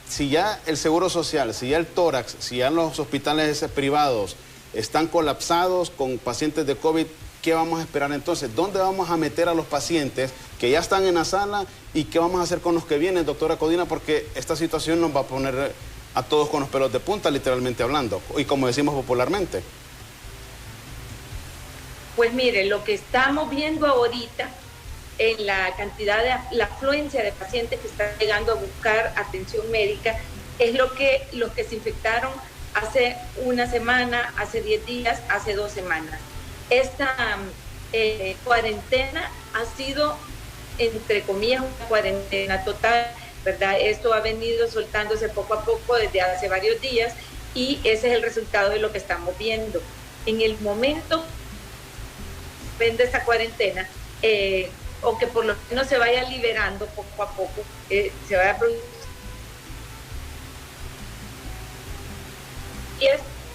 Si ya el Seguro Social, si ya el tórax, si ya los hospitales privados están colapsados con pacientes de COVID, ¿qué vamos a esperar entonces? ¿Dónde vamos a meter a los pacientes que ya están en la sala y qué vamos a hacer con los que vienen, doctora Codina? Porque esta situación nos va a poner a todos con los pelos de punta, literalmente hablando, y como decimos popularmente. Pues mire, lo que estamos viendo ahorita en la cantidad de la afluencia de pacientes que están llegando a buscar atención médica es los que se infectaron hace 1 semana, hace 10 días, hace 2 semanas. Esta cuarentena ha sido, entre comillas, una cuarentena total, ¿verdad? Esto ha venido soltándose poco a poco desde hace varios días y ese es el resultado de lo que estamos viendo. En el momento de esta cuarentena, o que por lo menos se vaya liberando poco a poco, se vaya produciendo. Y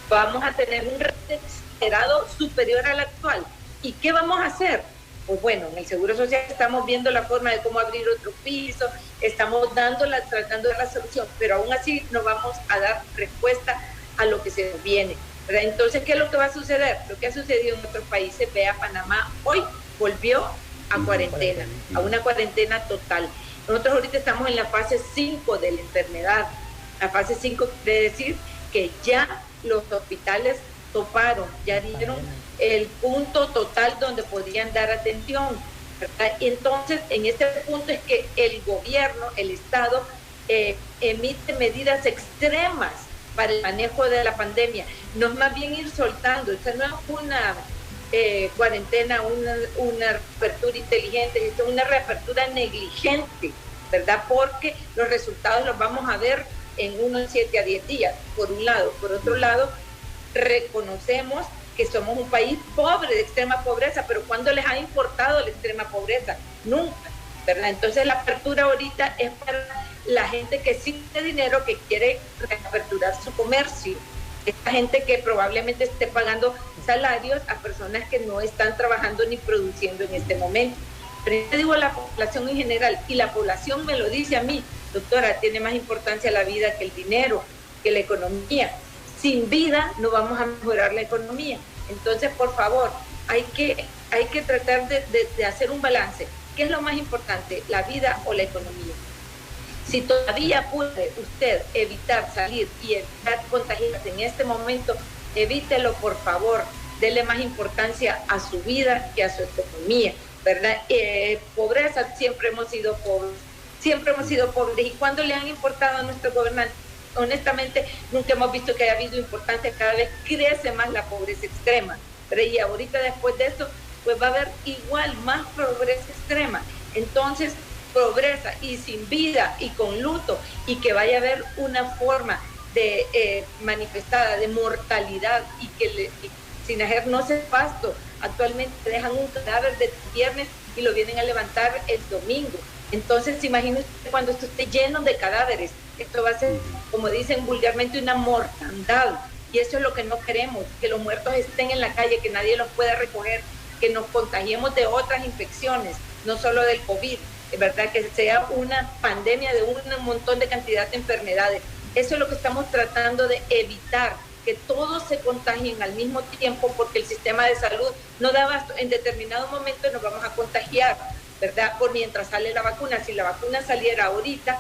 vamos a tener un rebrote acelerado superior al actual. ¿Y qué vamos a hacer? Pues bueno, en el Seguro Social estamos viendo la forma de cómo abrir otro piso, estamos tratando de dar la solución, pero aún así no vamos a dar respuesta a lo que se nos viene, ¿verdad? Entonces, ¿qué es lo que va a suceder? Lo que ha sucedido en otros países, vea, Panamá hoy volvió a cuarentena, a una cuarentena total. Nosotros ahorita estamos en la fase 5 de la enfermedad. La fase 5 quiere decir que ya los hospitales toparon, ya dieron el punto total donde podían dar atención, ¿verdad? Y entonces, en este punto es que el gobierno, el Estado, emite medidas extremas para el manejo de la pandemia. No es más bien ir soltando, esta no es una cuarentena, una reapertura inteligente, esto es una reapertura negligente, ¿verdad? Porque los resultados los vamos a ver en unos 7 a 10 días, por un lado. Por otro lado, reconocemos que somos un país pobre, de extrema pobreza, pero ¿cuándo les ha importado la extrema pobreza? Nunca, ¿verdad? Entonces la apertura ahorita es para la gente que sí tiene dinero, que quiere reaperturar su comercio. Esta gente que probablemente esté pagando salarios a personas que no están trabajando ni produciendo en este momento. Pero yo digo a la población en general, y la población me lo dice a mí, doctora, tiene más importancia la vida que el dinero, que la economía. Sin vida no vamos a mejorar la economía. Entonces, por favor, hay que tratar de hacer un balance. ¿Qué es lo más importante, la vida o la economía? Si todavía puede usted evitar salir y evitar contagiarse en este momento, evítelo, por favor. Dele más importancia a su vida que a su economía, ¿verdad? Pobreza, siempre hemos sido pobres. Siempre hemos sido pobres. ¿Y cuándo le han importado a nuestros gobernantes? Honestamente, nunca hemos visto que haya habido importancia. Cada vez crece más la pobreza extrema. Pero y ahorita, después de esto, pues va a haber igual más pobreza extrema. Entonces, pobreza y sin vida y con luto, y que vaya a haber una forma de manifestada de mortalidad, y que Sinajer no se pasto. Actualmente dejan un cadáver de viernes y lo vienen a levantar el domingo. Entonces, imagínense cuando esto esté lleno de cadáveres. Esto va a ser, como dicen vulgarmente, una mortandad. Y eso es lo que no queremos, que los muertos estén en la calle, que nadie los pueda recoger, que nos contagiemos de otras infecciones, no solo del COVID, es verdad, que sea una pandemia de un montón de cantidad de enfermedades. Eso es lo que estamos tratando de evitar, que todos se contagien al mismo tiempo, porque el sistema de salud no da abasto. En determinado momento nos vamos a contagiar, ¿verdad? Por mientras sale la vacuna. Si la vacuna saliera ahorita,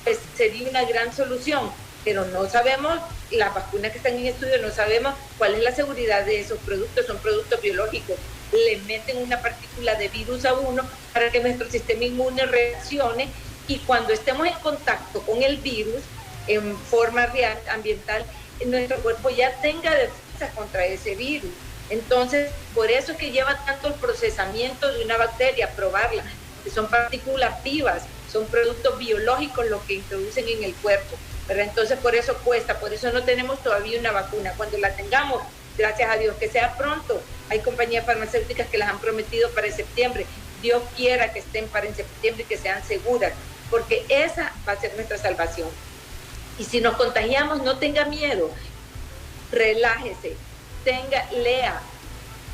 pues sería una gran solución, pero no sabemos, las vacunas que están en estudio, no sabemos cuál es la seguridad de esos productos. Son productos biológicos, le meten una partícula de virus a uno para que nuestro sistema inmune reaccione, y cuando estemos en contacto con el virus en forma real, ambiental, nuestro cuerpo ya tenga defensas contra ese virus. Entonces, por eso es que lleva tanto el procesamiento de una bacteria, probarla, que son partículas vivas, son productos biológicos los que introducen en el cuerpo, ¿verdad? Entonces, por eso cuesta, por eso no tenemos todavía una vacuna. Cuando la tengamos, gracias a Dios, que sea pronto. Hay compañías farmacéuticas que las han prometido para septiembre. Dios quiera que estén para en septiembre y que sean seguras, porque esa va a ser nuestra salvación. Y si nos contagiamos, no tenga miedo, relájese, lea,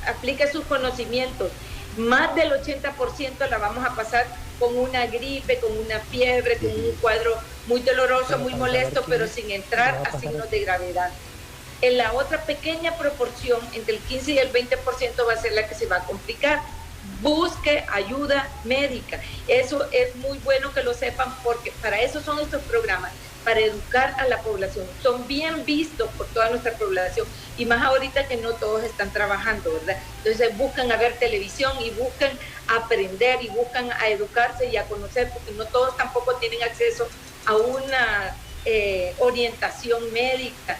aplique sus conocimientos. Más del 80% la vamos a pasar con una gripe, con una fiebre, con un cuadro muy doloroso, muy molesto, pero sin entrar a signos de gravedad. En la otra pequeña proporción, entre el 15 y el 20% va a ser la que se va a complicar. Busque ayuda médica. Eso es muy bueno que lo sepan, porque para eso son estos programas, para educar a la población. Son bien vistos por toda nuestra población, y más ahorita que no todos están trabajando, ¿verdad? Entonces buscan a ver televisión y buscan aprender y buscan a educarse y a conocer, porque no todos tampoco tienen acceso a una orientación médica,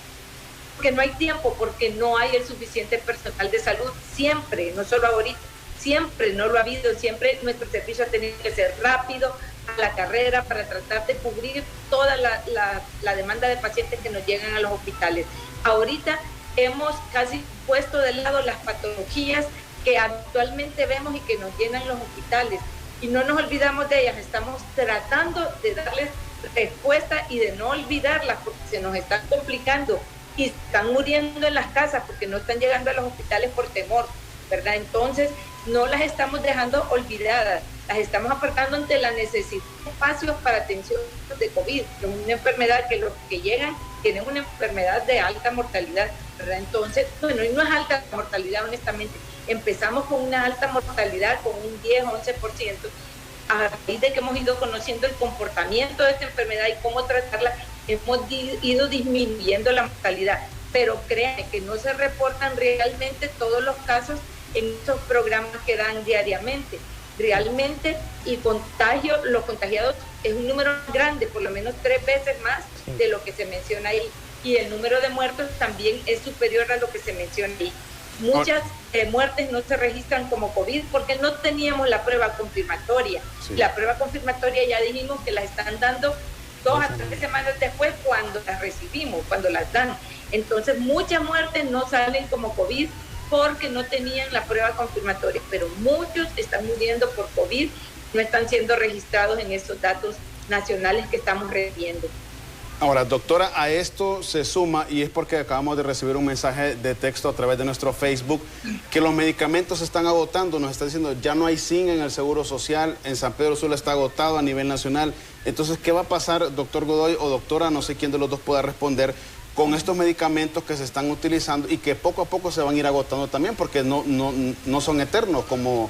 porque no hay tiempo, porque no hay el suficiente personal de salud siempre, no solo ahorita, siempre no lo ha habido. Siempre nuestro servicio ha tenido que ser rápido, a la carrera, para tratar de cubrir toda la demanda de pacientes que nos llegan a los hospitales. Ahorita hemos casi puesto de lado las patologías que actualmente vemos y que nos llenan los hospitales. y no nos olvidamos de ellas, estamos tratando de darles respuesta y de no olvidarlas porque se nos están complicando y están muriendo en las casas porque no están llegando a los hospitales por temor, ¿verdad? Entonces no las estamos dejando olvidadas, las estamos apartando ante la necesidad de espacios para atención de COVID, que es una enfermedad que los que llegan tienen una enfermedad de alta mortalidad, ¿verdad? Entonces, bueno, y no es alta mortalidad, honestamente. Empezamos con una alta mortalidad, con un 10-11%, a raíz de que hemos ido conociendo el comportamiento de esta enfermedad y cómo tratarla, hemos ido disminuyendo la mortalidad. Pero créanme que no se reportan realmente todos los casos en estos programas que dan diariamente. Realmente, y los contagiados es un número grande, por lo menos 3 veces más de lo que se menciona ahí. Y el número de muertos también es superior a lo que se menciona ahí. Muchas muertes no se registran como COVID porque no teníamos la prueba confirmatoria. Sí. La prueba confirmatoria ya dijimos que la están dando 2 a 3 semanas después cuando las recibimos, cuando las dan. Entonces muchas muertes no salen como COVID porque no tenían la prueba confirmatoria, pero muchos están muriendo por COVID, no están siendo registrados en estos datos nacionales que estamos recibiendo. Ahora, doctora, a esto se suma, y es porque acabamos de recibir un mensaje de texto a través de nuestro Facebook, que los medicamentos se están agotando, nos está diciendo, ya no hay zinc en el Seguro Social, en San Pedro Sula está agotado a nivel nacional. Entonces, ¿qué va a pasar, doctor Godoy o doctora, no sé quién de los dos pueda responder, con estos medicamentos que se están utilizando y que poco a poco se van a ir agotando también, porque no son eternos como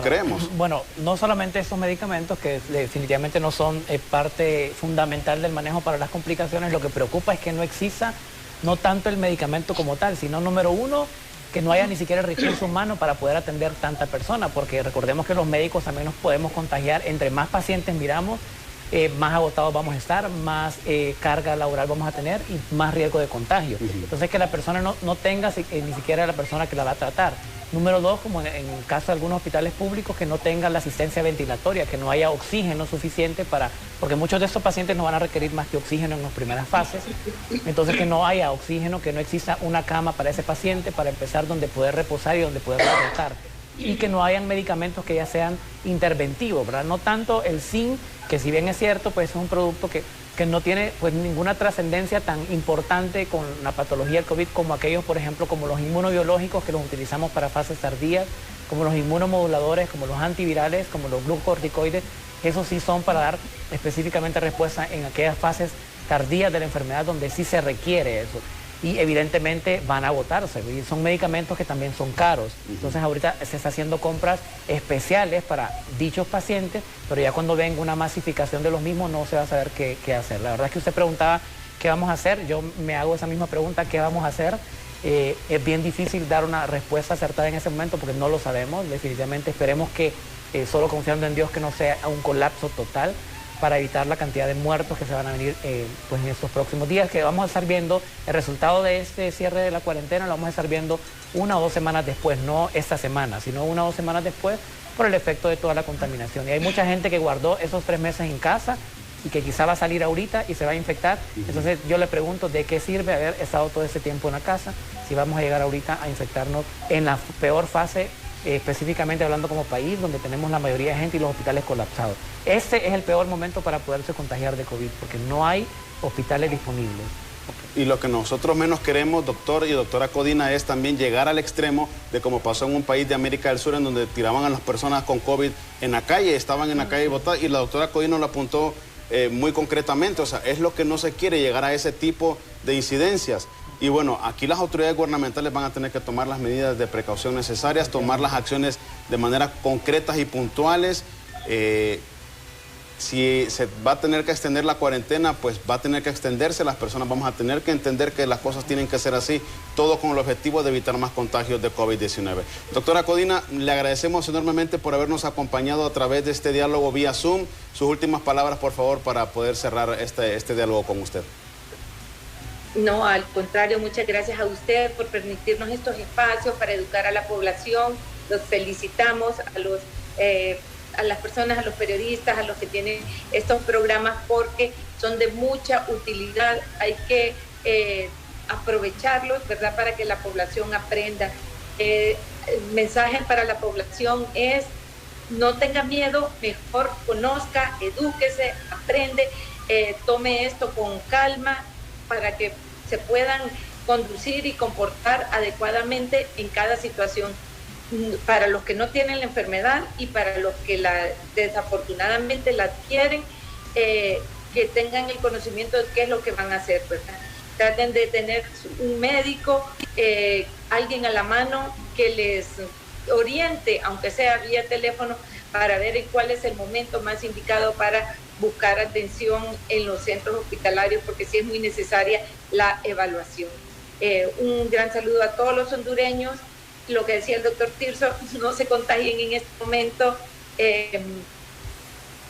creemos? Bueno, no solamente estos medicamentos, que definitivamente no son parte fundamental del manejo para las complicaciones, lo que preocupa es que no exista no tanto el medicamento como tal, sino, número uno, que no haya ni siquiera el recurso humano para poder atender tanta persona, porque recordemos que los médicos también nos podemos contagiar, entre más pacientes miramos, más agotados vamos a estar, más carga laboral vamos a tener y más riesgo de contagio. Entonces, que la persona no tenga ni siquiera la persona que la va a tratar. Número 2, como en el caso de algunos hospitales públicos, que no tengan la asistencia ventilatoria, que no haya oxígeno suficiente porque muchos de estos pacientes no van a requerir más que oxígeno en las primeras fases. Entonces, que no haya oxígeno, que no exista una cama para ese paciente para empezar donde poder reposar y donde poder tratar. Y que no hayan medicamentos que ya sean interventivos, ¿verdad? No tanto el zinc, que si bien es cierto, pues es un producto que no tiene pues ninguna trascendencia tan importante con la patología del COVID como aquellos, por ejemplo, como los inmunobiológicos que los utilizamos para fases tardías, como los inmunomoduladores, como los antivirales, como los glucocorticoides. Esos sí son para dar específicamente respuesta en aquellas fases tardías de la enfermedad donde sí se requiere eso. Y evidentemente van a agotarse, y son medicamentos que también son caros. Entonces ahorita se está haciendo compras especiales para dichos pacientes, pero ya cuando venga una masificación de los mismos no se va a saber qué hacer. La verdad es que usted preguntaba qué vamos a hacer, yo me hago esa misma pregunta, ¿qué vamos a hacer? Es bien difícil dar una respuesta acertada en ese momento porque no lo sabemos. Definitivamente esperemos que, solo confiando en Dios, que no sea un colapso total, para evitar la cantidad de muertos que se van a venir pues en estos próximos días, que vamos a estar viendo el resultado de este cierre de la cuarentena, lo vamos a estar viendo 1 o 2 semanas después, no esta semana, sino 1 o 2 semanas después, por el efecto de toda la contaminación. Y hay mucha gente que guardó esos 3 meses en casa y que quizá va a salir ahorita y se va a infectar. Entonces yo le pregunto, ¿de qué sirve haber estado todo ese tiempo en la casa si vamos a llegar ahorita a infectarnos en la peor fase, específicamente hablando como país, donde tenemos la mayoría de gente y los hospitales colapsados? Este es el peor momento para poderse contagiar de COVID, porque no hay hospitales disponibles. Y lo que nosotros menos queremos, doctor y doctora Codina, es también llegar al extremo de como pasó en un país de América del Sur, en donde tiraban a las personas con COVID en la calle, estaban en la calle botadas, y la doctora Codina lo apuntó muy concretamente. O sea, es lo que no se quiere, llegar a ese tipo de incidencias. Y bueno, aquí las autoridades gubernamentales van a tener que tomar las medidas de precaución necesarias, tomar las acciones de manera concretas y puntuales. Si se va a tener que extender la cuarentena, pues va a tener que extenderse. Las personas vamos a tener que entender que las cosas tienen que ser así, todo con el objetivo de evitar más contagios de COVID-19. Doctora Codina, le agradecemos enormemente por habernos acompañado a través de este diálogo vía Zoom. Sus últimas palabras, por favor, para poder cerrar este diálogo con usted. No, al contrario, muchas gracias a usted por permitirnos estos espacios para educar a la población. Los felicitamos a las personas, a los periodistas, a los que tienen estos programas, porque son de mucha utilidad. Hay que aprovecharlos, ¿verdad?, para que la población aprenda. El mensaje para la población es no tenga miedo, mejor conozca, edúquese, aprende, tome esto con calma para que se puedan conducir y comportar adecuadamente en cada situación, para los que no tienen la enfermedad y para los que desafortunadamente la adquieren, que tengan el conocimiento de qué es lo que van a hacer, ¿verdad? Traten de tener un médico, alguien a la mano que les oriente, aunque sea vía teléfono, para ver en cuál es el momento más indicado para buscar atención en los centros hospitalarios, porque sí es muy necesaria la evaluación. Un gran saludo a todos los hondureños. Lo que decía el doctor Tirso, no se contagien en este momento,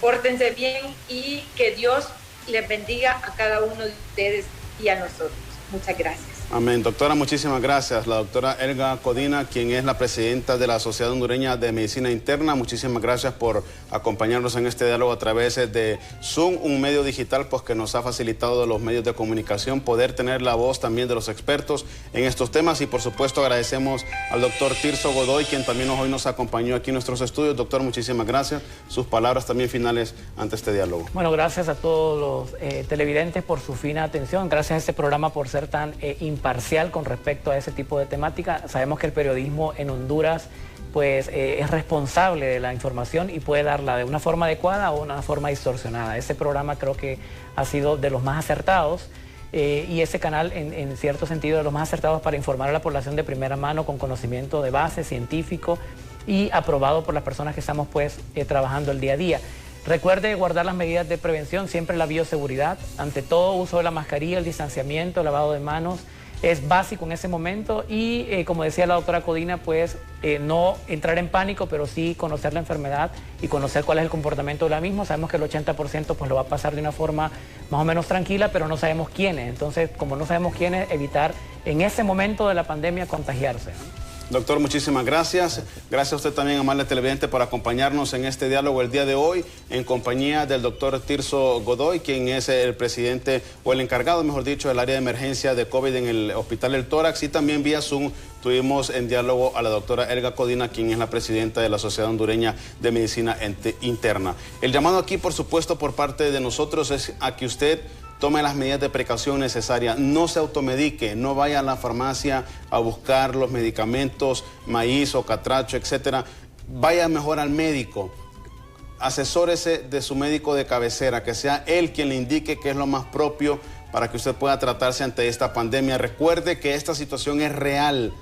pórtense bien y que Dios les bendiga a cada uno de ustedes y a nosotros. Muchas gracias. Amén. Doctora, muchísimas gracias. La doctora Elga Codina, quien es la presidenta de la Sociedad Hondureña de Medicina Interna, muchísimas gracias por acompañarnos en este diálogo a través de Zoom, un medio digital pues que nos ha facilitado los medios de comunicación poder tener la voz también de los expertos en estos temas, y por supuesto agradecemos al doctor Tirso Godoy, quien también hoy nos acompañó aquí en nuestros estudios. Doctor, muchísimas gracias. Sus palabras también finales ante este diálogo. Bueno, gracias a todos los televidentes por su fina atención. Gracias a este programa por ser tan imparcial con respecto a ese tipo de temática. Sabemos que el periodismo en Honduras pues es responsable de la información y puede darla de una forma adecuada o una forma distorsionada. Ese programa creo que ha sido de los más acertados y ese canal en cierto sentido de los más acertados para informar a la población de primera mano con conocimiento de base científico y aprobado por las personas que estamos pues trabajando el día a día. Recuerde guardar las medidas de prevención, siempre la bioseguridad, ante todo uso de la mascarilla, el distanciamiento, el lavado de manos, es básico en ese momento y como decía la doctora Codina, pues no entrar en pánico, pero sí conocer la enfermedad y conocer cuál es el comportamiento de la misma. Sabemos que el 80% pues lo va a pasar de una forma más o menos tranquila, pero no sabemos quiénes. Entonces, como no sabemos quiénes, evitar en ese momento de la pandemia contagiarse. Doctor, muchísimas gracias. Gracias a usted también, amable televidente, por acompañarnos en este diálogo el día de hoy, en compañía del doctor Tirso Godoy, quien es el presidente, o el encargado, mejor dicho, del área de emergencia de COVID en el Hospital del Tórax, y también vía Zoom tuvimos en diálogo a la doctora Elga Codina, quien es la presidenta de la Sociedad Hondureña de Medicina Interna. El llamado aquí, por supuesto, por parte de nosotros es a que usted tome las medidas de precaución necesarias, no se automedique, no vaya a la farmacia a buscar los medicamentos, maíz o catracho, etcétera. Vaya mejor al médico, asesórese de su médico de cabecera, que sea él quien le indique qué es lo más propio para que usted pueda tratarse ante esta pandemia. Recuerde que esta situación es real,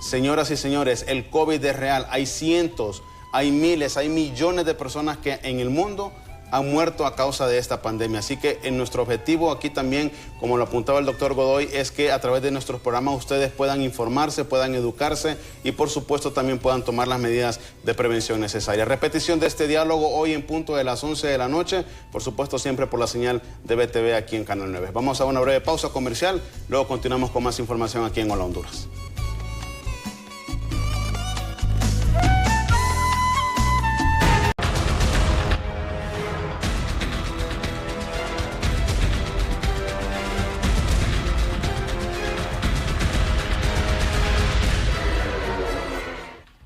señoras y señores, el COVID es real. Hay cientos, hay miles, hay millones de personas que en el mundo han muerto a causa de esta pandemia. Así que en nuestro objetivo aquí también, como lo apuntaba el doctor Godoy, es que a través de nuestros programas ustedes puedan informarse, puedan educarse y por supuesto también puedan tomar las medidas de prevención necesarias. Repetición de este diálogo hoy en punto de las 11 de la noche, por supuesto siempre por la señal de BTV aquí en Canal 9. Vamos a una breve pausa comercial, luego continuamos con más información aquí en Hola Honduras.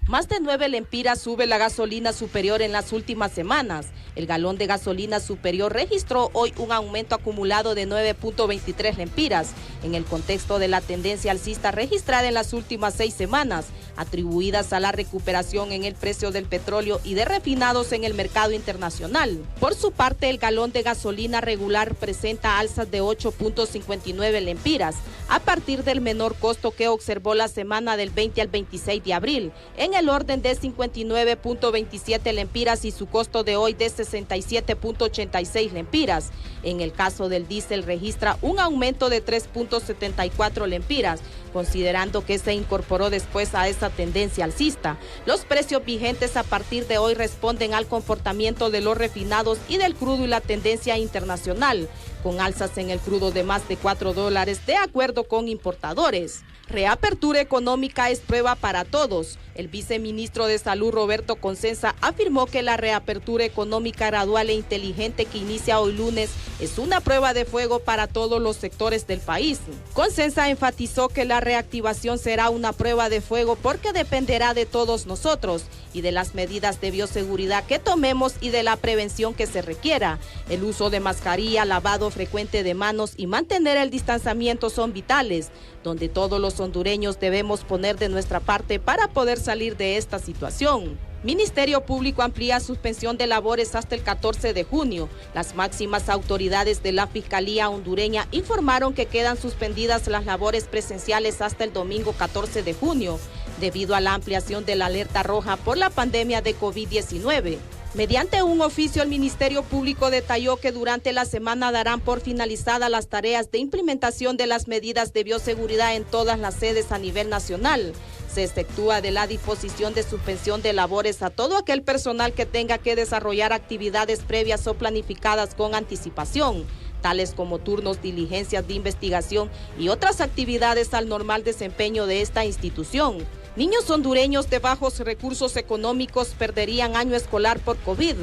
Más de 9 lempiras sube la gasolina superior en las últimas semanas. El galón de gasolina superior registró hoy un aumento acumulado de 9.23 lempiras, en el contexto de la tendencia alcista registrada en las últimas 6 semanas, atribuidas a la recuperación en el precio del petróleo y de refinados en el mercado internacional. Por su parte, el galón de gasolina regular presenta alzas de 8.59 lempiras, a partir del menor costo que observó la semana del 20 al 26 de abril, en el orden de 59.27 lempiras y su costo de hoy de 67.86 lempiras. En el caso del diésel registra un aumento de 3.74 lempiras, considerando que se incorporó después a esa tendencia alcista. Los precios vigentes a partir de hoy responden al comportamiento de los refinados y del crudo y la tendencia internacional, con alzas en el crudo de más de $4 de acuerdo con importadores. Reapertura económica es prueba para todos. El viceministro de Salud, Roberto Consenza, afirmó que la reapertura económica gradual e inteligente que inicia hoy lunes es una prueba de fuego para todos los sectores del país. Consenza enfatizó que la reactivación será una prueba de fuego porque dependerá de todos nosotros y de las medidas de bioseguridad que tomemos y de la prevención que se requiera. El uso de mascarilla, lavado frecuente de manos y mantener el distanciamiento son vitales, donde todos los hondureños debemos poner de nuestra parte para poder salir de esta situación. Ministerio Público amplía suspensión de labores hasta el 14 de junio. Las máximas autoridades de la Fiscalía hondureña informaron que quedan suspendidas las labores presenciales hasta el domingo 14 de junio, debido a la ampliación de la alerta roja por la pandemia de COVID-19. Mediante un oficio, el Ministerio Público detalló que durante la semana darán por finalizadas las tareas de implementación de las medidas de bioseguridad en todas las sedes a nivel nacional. Se efectúa de la disposición de suspensión de labores a todo aquel personal que tenga que desarrollar actividades previas o planificadas con anticipación, tales como turnos, diligencias de investigación y otras actividades al normal desempeño de esta institución. Niños hondureños de bajos recursos económicos perderían año escolar por COVID.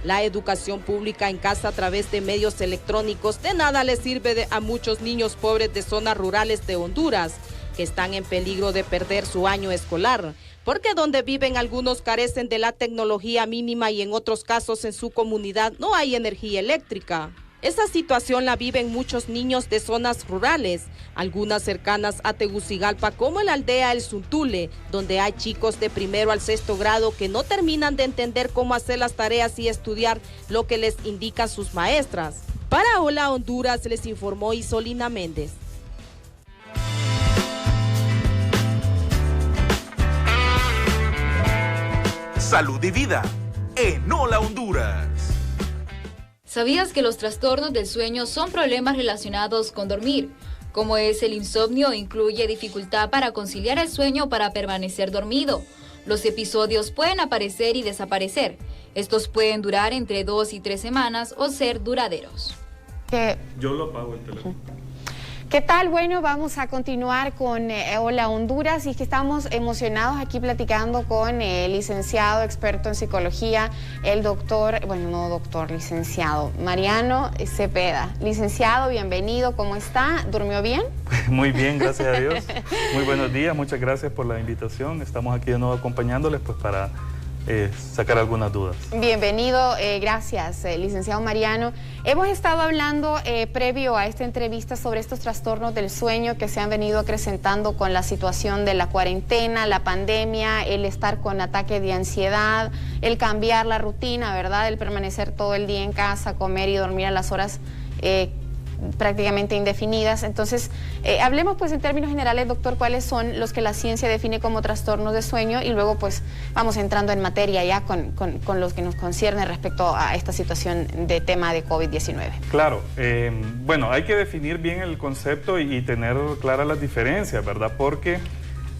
La educación pública en casa a través de medios electrónicos de nada les sirve a muchos niños pobres de zonas rurales de Honduras, que están en peligro de perder su año escolar, porque donde viven algunos carecen de la tecnología mínima y en otros casos en su comunidad no hay energía eléctrica. Esa situación la viven muchos niños de zonas rurales, algunas cercanas a Tegucigalpa como en la aldea El Zuntule, donde hay chicos de primero al sexto grado que no terminan de entender cómo hacer las tareas y estudiar lo que les indican sus maestras. Para Hola Honduras les informó Isolina Méndez. Salud y vida en Hola Honduras. ¿Sabías que los trastornos del sueño son problemas relacionados con dormir? Como es el insomnio, incluye dificultad para conciliar el sueño para permanecer dormido. Los episodios pueden aparecer y desaparecer. Estos pueden durar entre 2 y 3 semanas o ser duraderos. Yo lo apago el teléfono. ¿Qué tal? Bueno, vamos a continuar con Hola Honduras y es que estamos emocionados aquí platicando con el licenciado experto en psicología, el doctor, bueno, no doctor, licenciado, Mariano Cepeda. Licenciado, bienvenido, ¿cómo está? ¿Durmió bien? Muy bien, gracias a Dios. Muy buenos días, muchas gracias por la invitación. Estamos aquí de nuevo acompañándoles pues para sacar algunas dudas. Bienvenido, gracias, licenciado Mariano. Hemos estado hablando previo a esta entrevista sobre estos trastornos del sueño que se han venido acrecentando con la situación de la cuarentena, la pandemia, el estar con ataque de ansiedad, el cambiar la rutina, ¿verdad? El permanecer todo el día en casa, comer y dormir a las horas prácticamente indefinidas. Entonces, hablemos pues en términos generales, doctor, cuáles son los que la ciencia define como trastornos de sueño y luego pues vamos entrando en materia ya con los que nos concierne respecto a esta situación de tema de COVID-19. Claro, bueno, hay que definir bien el concepto y tener claras las diferencias, ¿verdad? Porque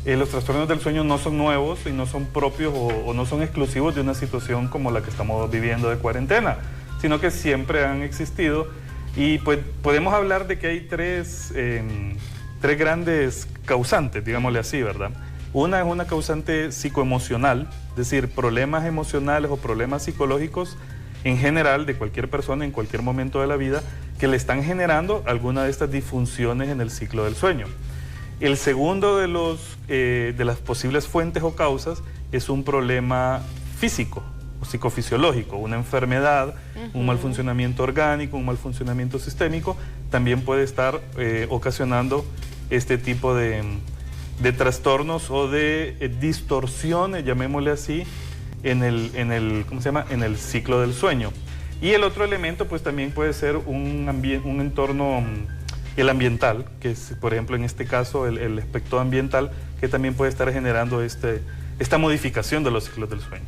los trastornos del sueño no son nuevos y no son propios o no son exclusivos de una situación como la que estamos viviendo de cuarentena, sino que siempre han existido. Y pues podemos hablar de que hay tres grandes causantes, digámosle así, ¿verdad? Una es una causante psicoemocional, es decir, problemas emocionales o problemas psicológicos en general de cualquier persona en cualquier momento de la vida que le están generando alguna de estas disfunciones en el ciclo del sueño. El segundo de las posibles fuentes o causas es un problema físico, psicofisiológico, una enfermedad, un mal funcionamiento orgánico, un mal funcionamiento sistémico, también puede estar ocasionando este tipo de trastornos o de distorsiones, llamémosle así, en el ciclo del sueño. Y el otro elemento pues también puede ser un entorno, el ambiental, que es por ejemplo en este caso el aspecto ambiental, que también puede estar generando esta modificación de los ciclos del sueño.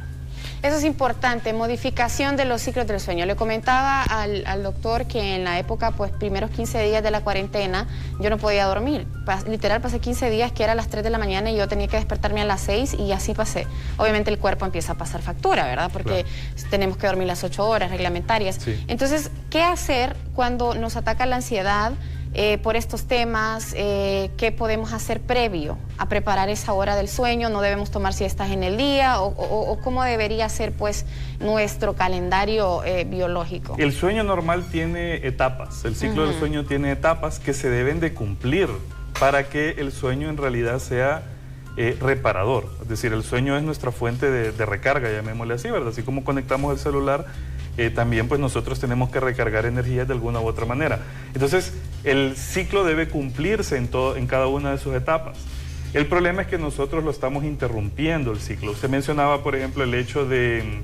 Eso es importante, modificación de los ciclos del sueño. Le comentaba al doctor que en la época, pues, primeros 15 días de la cuarentena, yo no podía dormir. Literal, pasé 15 días que era a las 3 de la mañana y yo tenía que despertarme a las 6 y así pasé. Obviamente el cuerpo empieza a pasar factura, ¿verdad? Porque claro, tenemos que dormir las 8 horas reglamentarias. Sí. Entonces, ¿qué hacer cuando nos ataca la ansiedad? por estos temas, ¿qué podemos hacer previo a preparar esa hora del sueño? ¿No debemos tomar siestas en el día? ¿O cómo debería ser pues nuestro calendario biológico? El sueño normal tiene etapas, el ciclo del sueño tiene etapas que se deben de cumplir para que el sueño en realidad sea reparador. Es decir, el sueño es nuestra fuente de recarga, llamémosle así, ¿verdad? Así como conectamos el celular, también pues nosotros tenemos que recargar energías de alguna u otra manera. Entonces, el ciclo debe cumplirse en cada una de sus etapas. El problema es que nosotros lo estamos interrumpiendo el ciclo. Usted mencionaba, por ejemplo, el hecho de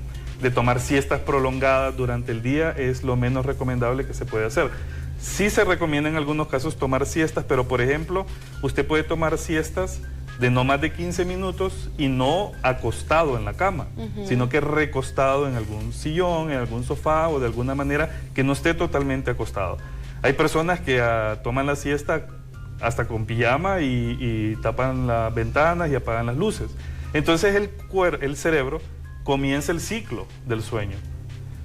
tomar siestas prolongadas durante el día es lo menos recomendable que se puede hacer. Sí se recomienda en algunos casos tomar siestas, pero por ejemplo, usted puede tomar siestas de no más de 15 minutos y no acostado en la cama, sino que recostado en algún sillón, en algún sofá o de alguna manera que no esté totalmente acostado. Hay personas que toman la siesta hasta con pijama y tapan las ventanas y apagan las luces. Entonces el cerebro comienza el ciclo del sueño,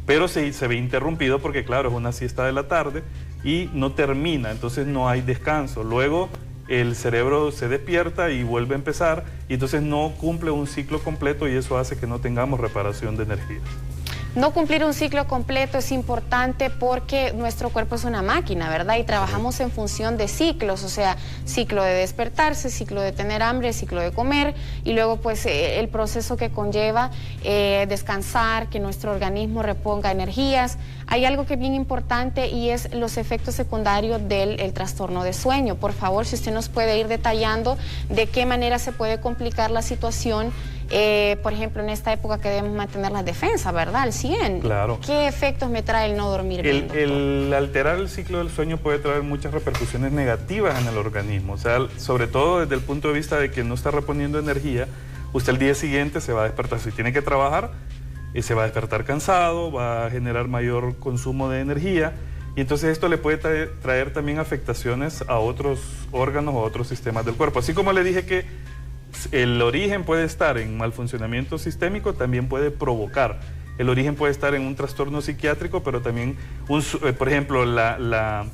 pero se ve interrumpido porque claro, es una siesta de la tarde y no termina, entonces no hay descanso. Luego el cerebro se despierta y vuelve a empezar y entonces no cumple un ciclo completo y eso hace que no tengamos reparación de energías. No cumplir un ciclo completo es importante porque nuestro cuerpo es una máquina, ¿verdad? Y trabajamos en función de ciclos, o sea, ciclo de despertarse, ciclo de tener hambre, ciclo de comer y luego pues el proceso que conlleva descansar, que nuestro organismo reponga energías. Hay algo que es bien importante y es los efectos secundarios del trastorno de sueño. Por favor, si usted nos puede ir detallando de qué manera se puede complicar la situación. Por ejemplo, en esta época que debemos mantener la defensa, ¿verdad? Al 100. Claro. ¿Qué efectos me trae el no dormir bien? El alterar el ciclo del sueño puede traer muchas repercusiones negativas en el organismo. O sea, sobre todo desde el punto de vista de que no está reponiendo energía, usted el día siguiente se va a despertar. Si tiene que trabajar, se va a despertar cansado, va a generar mayor consumo de energía. Y entonces esto le puede traer también afectaciones a otros órganos o a otros sistemas del cuerpo. Así como le dije que el origen puede estar en mal funcionamiento sistémico, también puede provocar. El origen puede estar en un trastorno psiquiátrico, pero también, por ejemplo, la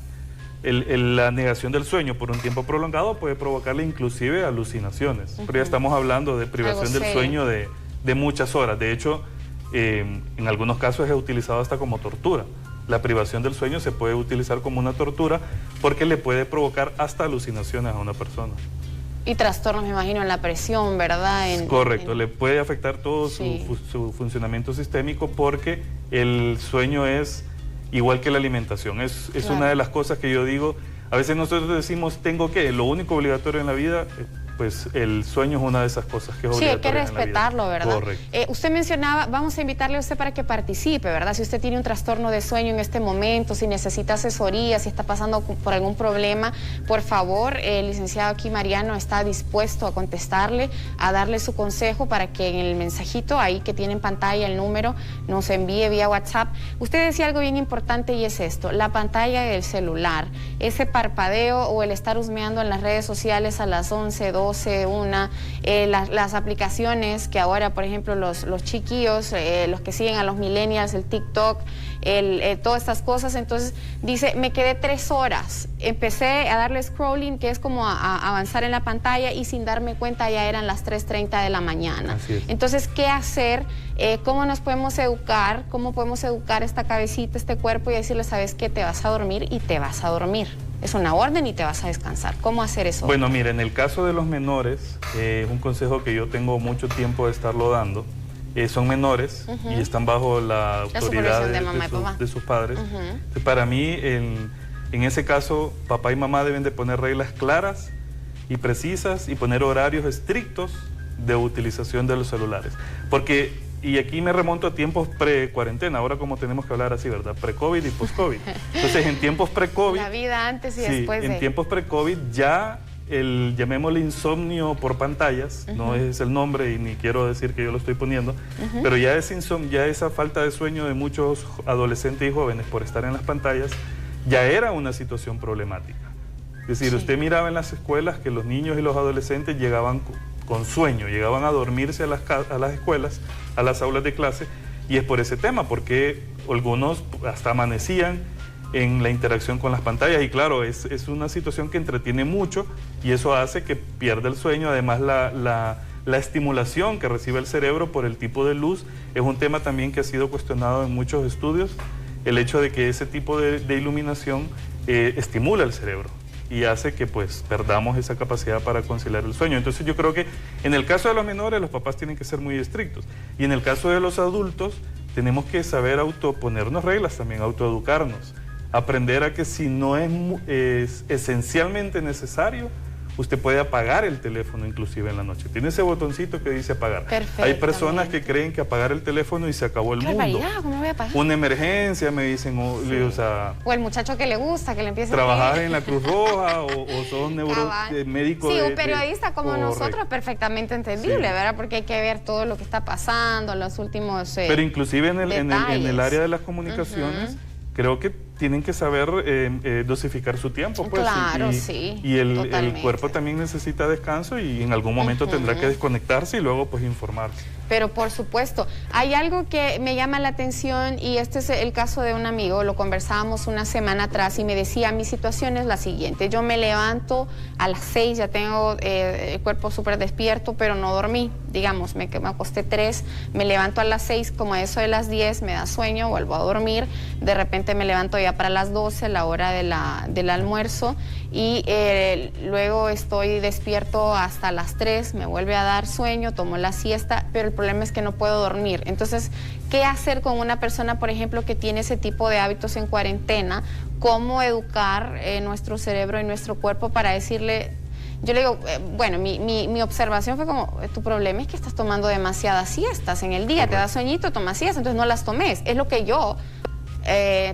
negación del sueño por un tiempo prolongado puede provocarle inclusive alucinaciones. Pero ya estamos hablando de privación del sueño de muchas horas. De hecho, en algunos casos es utilizado hasta como tortura. La privación del sueño se puede utilizar como una tortura porque le puede provocar hasta alucinaciones a una persona. Y trastornos, me imagino, en la presión, ¿verdad? Correcto, le puede afectar todo su funcionamiento sistémico porque el sueño es igual que la alimentación. Es claro. Una de las cosas que yo digo, a veces nosotros decimos, tengo que, lo único obligatorio en la vida, pues el sueño es una de esas cosas que es obligatoria. Sí, hay que respetarlo, ¿verdad? Correcto. Usted mencionaba, vamos a invitarle a usted para que participe, ¿verdad? Si usted tiene un trastorno de sueño en este momento, si necesita asesoría, si está pasando por algún problema, por favor, el licenciado aquí Mariano está dispuesto a contestarle, a darle su consejo para que en el mensajito ahí que tiene en pantalla el número nos envíe vía WhatsApp. Usted decía algo bien importante y es esto, la pantalla del celular, ese parpadeo o el estar husmeando en las redes sociales a las 11, 12, las aplicaciones que ahora, por ejemplo, los chiquillos, los que siguen a los millennials, el TikTok, todas estas cosas. Entonces dice, me quedé 3 horas, empecé a darle scrolling, que es como a avanzar en la pantalla y sin darme cuenta ya eran las 3:30 de la mañana. Entonces, ¿qué hacer? ¿Cómo nos podemos educar? ¿Cómo podemos educar esta cabecita, este cuerpo y decirle, sabes qué, te vas a dormir y te vas a dormir? Es una orden y te vas a descansar. ¿Cómo hacer eso? Bueno, mire, en el caso de los menores, un consejo que yo tengo mucho tiempo de estarlo dando, son menores y están bajo la autoridad de sus padres. Para mí, en ese caso, papá y mamá deben de poner reglas claras y precisas y poner horarios estrictos de utilización de los celulares. Porque, y aquí me remonto a tiempos pre-cuarentena, ahora como tenemos que hablar así, ¿verdad? Pre-COVID y post-COVID. Entonces, en tiempos pre-COVID... La vida antes y después de... en tiempos pre-COVID ya llamémosle insomnio por pantallas, no es el nombre y ni quiero decir que yo lo estoy poniendo, pero ya esa falta de sueño de muchos adolescentes y jóvenes por estar en las pantallas, ya era una situación problemática. Es decir, usted miraba en las escuelas que los niños y los adolescentes llegaban con sueño, llegaban a dormirse a las escuelas, a las aulas de clase, y es por ese tema, porque algunos hasta amanecían en la interacción con las pantallas. Y claro, es una situación que entretiene mucho y eso hace que pierda el sueño. Además, la estimulación que recibe el cerebro por el tipo de luz es un tema también que ha sido cuestionado en muchos estudios, el hecho de que ese tipo de iluminación estimula el cerebro y hace que pues perdamos esa capacidad para conciliar el sueño. Entonces yo creo que en el caso de los menores los papás tienen que ser muy estrictos y en el caso de los adultos tenemos que saber ponernos reglas también, autoeducarnos, aprender a que si no es esencialmente necesario, usted puede apagar el teléfono inclusive en la noche. Tiene ese botoncito que dice apagar. Hay personas que creen que apagar el teléfono y se acabó el mundo. ¿Cómo voy a apagar? Una emergencia, me dicen, o sea... O el muchacho que le gusta, que le empiece trabajar en la Cruz Roja o son médicos. Sí, un periodista como nosotros, perfectamente entendible, ¿verdad? Porque hay que ver todo lo que está pasando, los últimos pero inclusive en el área de las comunicaciones, creo que tienen que saber dosificar su tiempo, pues. Claro, sí. Y el cuerpo también necesita descanso y en algún momento tendrá que desconectarse y luego pues informarse. Pero por supuesto, hay algo que me llama la atención y este es el caso de un amigo, lo conversábamos una semana atrás y me decía, mi situación es la siguiente, yo me levanto a las 6, ya tengo el cuerpo súper despierto, pero no dormí, digamos, me acosté 3, me levanto a las 6, como a eso de las 10, me da sueño, vuelvo a dormir, de repente me levanto ya para las 12, la hora del almuerzo y luego estoy despierto hasta las 3, me vuelve a dar sueño, tomo la siesta, pero el problema es que no puedo dormir. Entonces, ¿qué hacer con una persona, por ejemplo, que tiene ese tipo de hábitos en cuarentena? ¿Cómo educar nuestro cerebro y nuestro cuerpo para decirle... Yo le digo, bueno, mi observación fue como, tu problema es que estás tomando demasiadas siestas en el día, te da sueñito, tomas siestas, entonces no las tomes. Es lo que yo,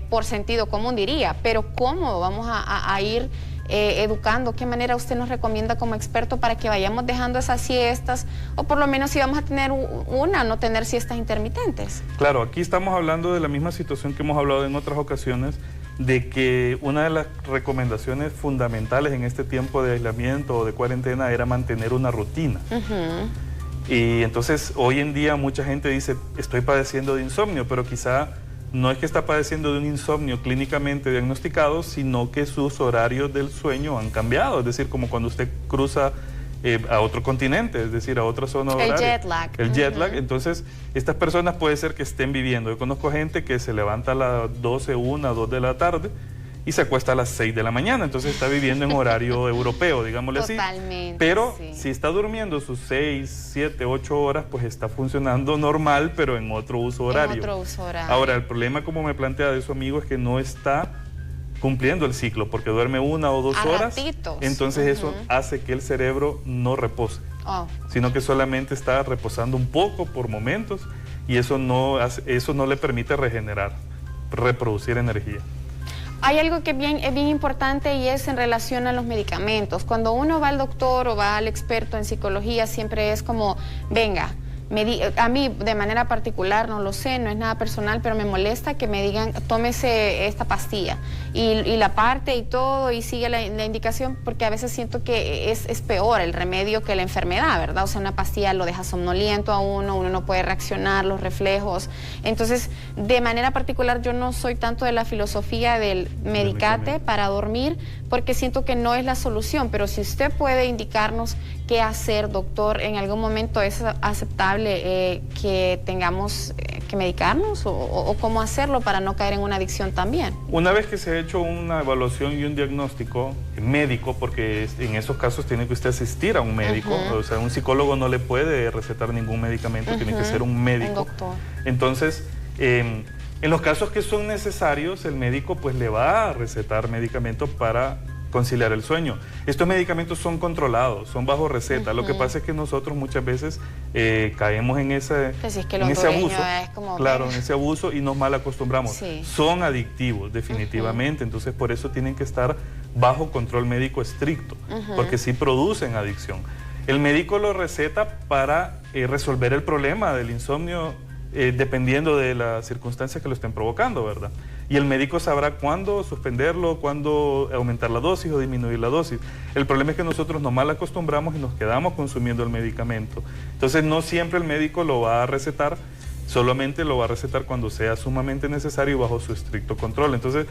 por sentido común, diría. Pero ¿cómo vamos a ir... educando? ¿Qué manera usted nos recomienda como experto para que vayamos dejando esas siestas o por lo menos si vamos a tener no tener siestas intermitentes? Claro, aquí estamos hablando de la misma situación que hemos hablado en otras ocasiones, de que una de las recomendaciones fundamentales en este tiempo de aislamiento o de cuarentena era mantener una rutina. Y entonces hoy en día mucha gente dice, estoy padeciendo de insomnio, pero quizá no es que está padeciendo de un insomnio clínicamente diagnosticado, sino que sus horarios del sueño han cambiado. Es decir, como cuando usted cruza a otro continente, es decir, a otra zona horaria. El jet lag. El jet lag. Entonces, estas personas puede ser que estén viviendo. Yo conozco gente que se levanta a las 12, 1, 2 de la tarde y se acuesta a las 6 de la mañana. Entonces está viviendo en horario europeo, digámosle así. Totalmente. Pero si está durmiendo sus 6, 7, 8 horas, pues está funcionando normal, pero en otro uso horario. En otro uso horario. Ahora, el problema, como me plantea de su amigo, es que no está cumpliendo el ciclo, porque duerme 1 o 2 horas. Ratitos. Entonces eso hace que el cerebro no repose, sino que solamente está reposando un poco por momentos y eso no le permite reproducir energía. Hay algo que es bien importante y es en relación a los medicamentos. Cuando uno va al doctor o va al experto en psicología, siempre es como, venga, a mí de manera particular, no lo sé, no es nada personal, pero me molesta que me digan, tómese esta pastilla y la parte y todo y sigue la indicación, porque a veces siento que es peor el remedio que la enfermedad, ¿verdad? O sea, una pastilla lo deja somnoliento a uno no puede reaccionar, los reflejos. Entonces, de manera particular, yo no soy tanto de la filosofía del medicate para dormir, porque siento que no es la solución, pero si usted puede indicarnos qué hacer, doctor, en algún momento es aceptable que tengamos que medicarnos o cómo hacerlo para no caer en una adicción también. Una vez que se ha hecho una evaluación y un diagnóstico médico, porque en esos casos tiene que usted asistir a un médico, o sea, un psicólogo no le puede recetar ningún medicamento, tiene que ser un médico. Un doctor. Entonces, en los casos que son necesarios, el médico pues le va a recetar medicamentos para conciliar el sueño. Estos medicamentos son controlados, son bajo receta. Lo que pasa es que nosotros muchas veces caemos en ese abuso. Claro, en ese abuso y nos mal acostumbramos. Sí. Son adictivos, definitivamente. Entonces, por eso tienen que estar bajo control médico estricto, porque sí producen adicción. El médico lo receta para resolver el problema del insomnio, dependiendo de las circunstancias que lo estén provocando, ¿verdad? Y el médico sabrá cuándo suspenderlo, cuándo aumentar la dosis o disminuir la dosis. El problema es que nosotros nos mal acostumbramos y nos quedamos consumiendo el medicamento. Entonces no siempre el médico lo va a recetar, solamente lo va a recetar cuando sea sumamente necesario y bajo su estricto control. Entonces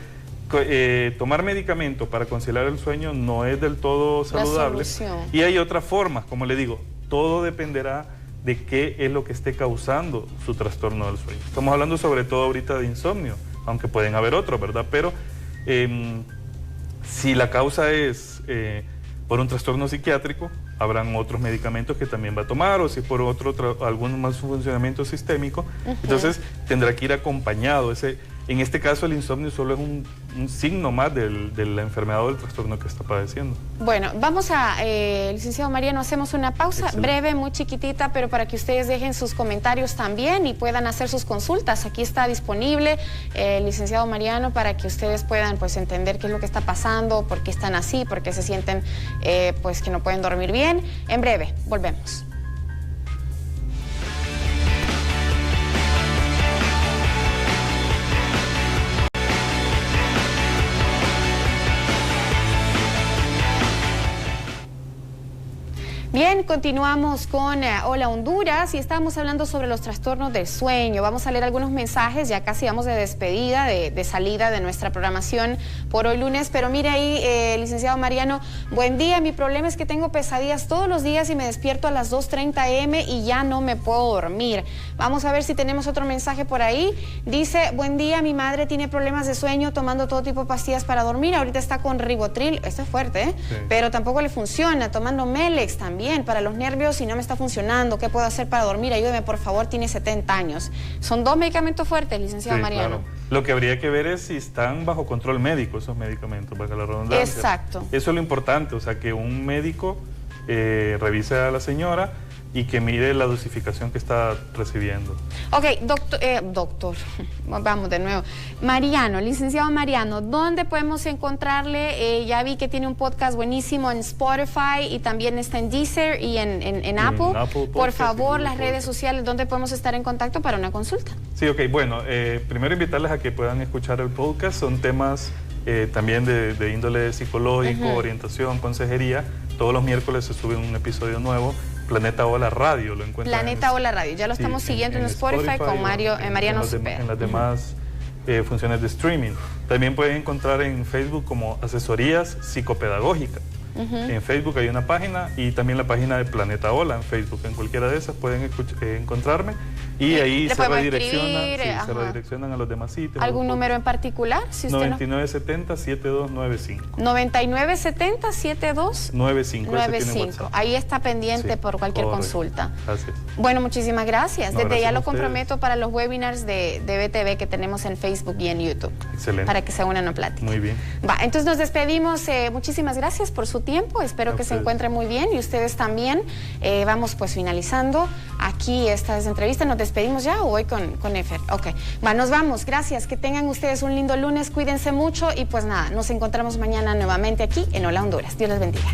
tomar medicamento para conciliar el sueño no es del todo saludable. Y hay otras formas, como le digo, todo dependerá de qué es lo que esté causando su trastorno del sueño. Estamos hablando sobre todo ahorita de insomnio, aunque pueden haber otros, ¿verdad? Pero si la causa es por un trastorno psiquiátrico, habrán otros medicamentos que también va a tomar, o si por algún más funcionamiento sistémico, entonces tendrá que ir acompañado. En este caso el insomnio solo es un signo más de la enfermedad o del trastorno que está padeciendo. Bueno, vamos a, licenciado Mariano, hacemos una pausa breve, muy chiquitita, pero para que ustedes dejen sus comentarios también y puedan hacer sus consultas. Aquí está disponible el licenciado Mariano para que ustedes puedan pues entender qué es lo que está pasando, por qué están así, por qué se sienten pues que no pueden dormir bien. En breve, volvemos. Bien, continuamos con Hola Honduras y estamos hablando sobre los trastornos del sueño. Vamos a leer algunos mensajes, ya casi vamos de despedida, de salida de nuestra programación por hoy lunes. Pero mire ahí, licenciado Mariano, buen día. Mi problema es que tengo pesadillas todos los días y me despierto a las 2:30 am y ya no me puedo dormir. Vamos a ver si tenemos otro mensaje por ahí. Dice, buen día, mi madre tiene problemas de sueño tomando todo tipo de pastillas para dormir. Ahorita está con Ribotril, esto es fuerte, sí, pero tampoco le funciona. Tomando Melex también para los nervios y no me está funcionando. ¿Qué puedo hacer para dormir? Ayúdeme, por favor, tiene 70 años. Son 2 medicamentos fuertes, licenciado Mariano. Claro. Lo que habría que ver es si están bajo control médico esos medicamentos, para la redundancia. Exacto. Eso es lo importante, o sea, que un médico revise a la señora y que mire la dosificación que está recibiendo. Ok, doctor, vamos de nuevo. Mariano, licenciado Mariano, ¿dónde podemos encontrarle? Ya vi que tiene un podcast buenísimo en Spotify y también está en Deezer y en Apple. Por favor, las redes sociales, ¿dónde podemos estar en contacto para una consulta? Sí, ok, bueno, primero invitarles a que puedan escuchar el podcast. Son temas también de índole psicológico, orientación, consejería. Todos los miércoles se sube un episodio nuevo. Planeta Hola Radio, lo encuentran. Planeta Hola Radio, ya lo estamos siguiendo en Spotify con Mariano Cepeda. En las demás funciones de streaming. También pueden encontrar en Facebook como Asesorías Psicopedagógicas. En Facebook hay una página y también la página de Planeta Hola en Facebook. En cualquiera de esas pueden encontrarme y ahí se redireccionan a los demás sitios. ¿Algún número en particular? Si 9970-7295. 9970-7295. Ahí está pendiente por cualquier consulta. Gracias. Bueno, muchísimas gracias. Desde ya lo comprometo para los webinars de BTV que tenemos en Facebook y en YouTube. Excelente. Para que se unan a plática. Muy bien. Va, entonces nos despedimos. Muchísimas gracias por su tiempo. Espero que se encuentren muy bien y ustedes también. Vamos pues finalizando aquí estas entrevistas. Nos despedimos ya o voy con Efer. Ok, va, nos vamos. Gracias. Que tengan ustedes un lindo lunes. Cuídense mucho y pues nada, nos encontramos mañana nuevamente aquí en Hola Honduras. Dios les bendiga.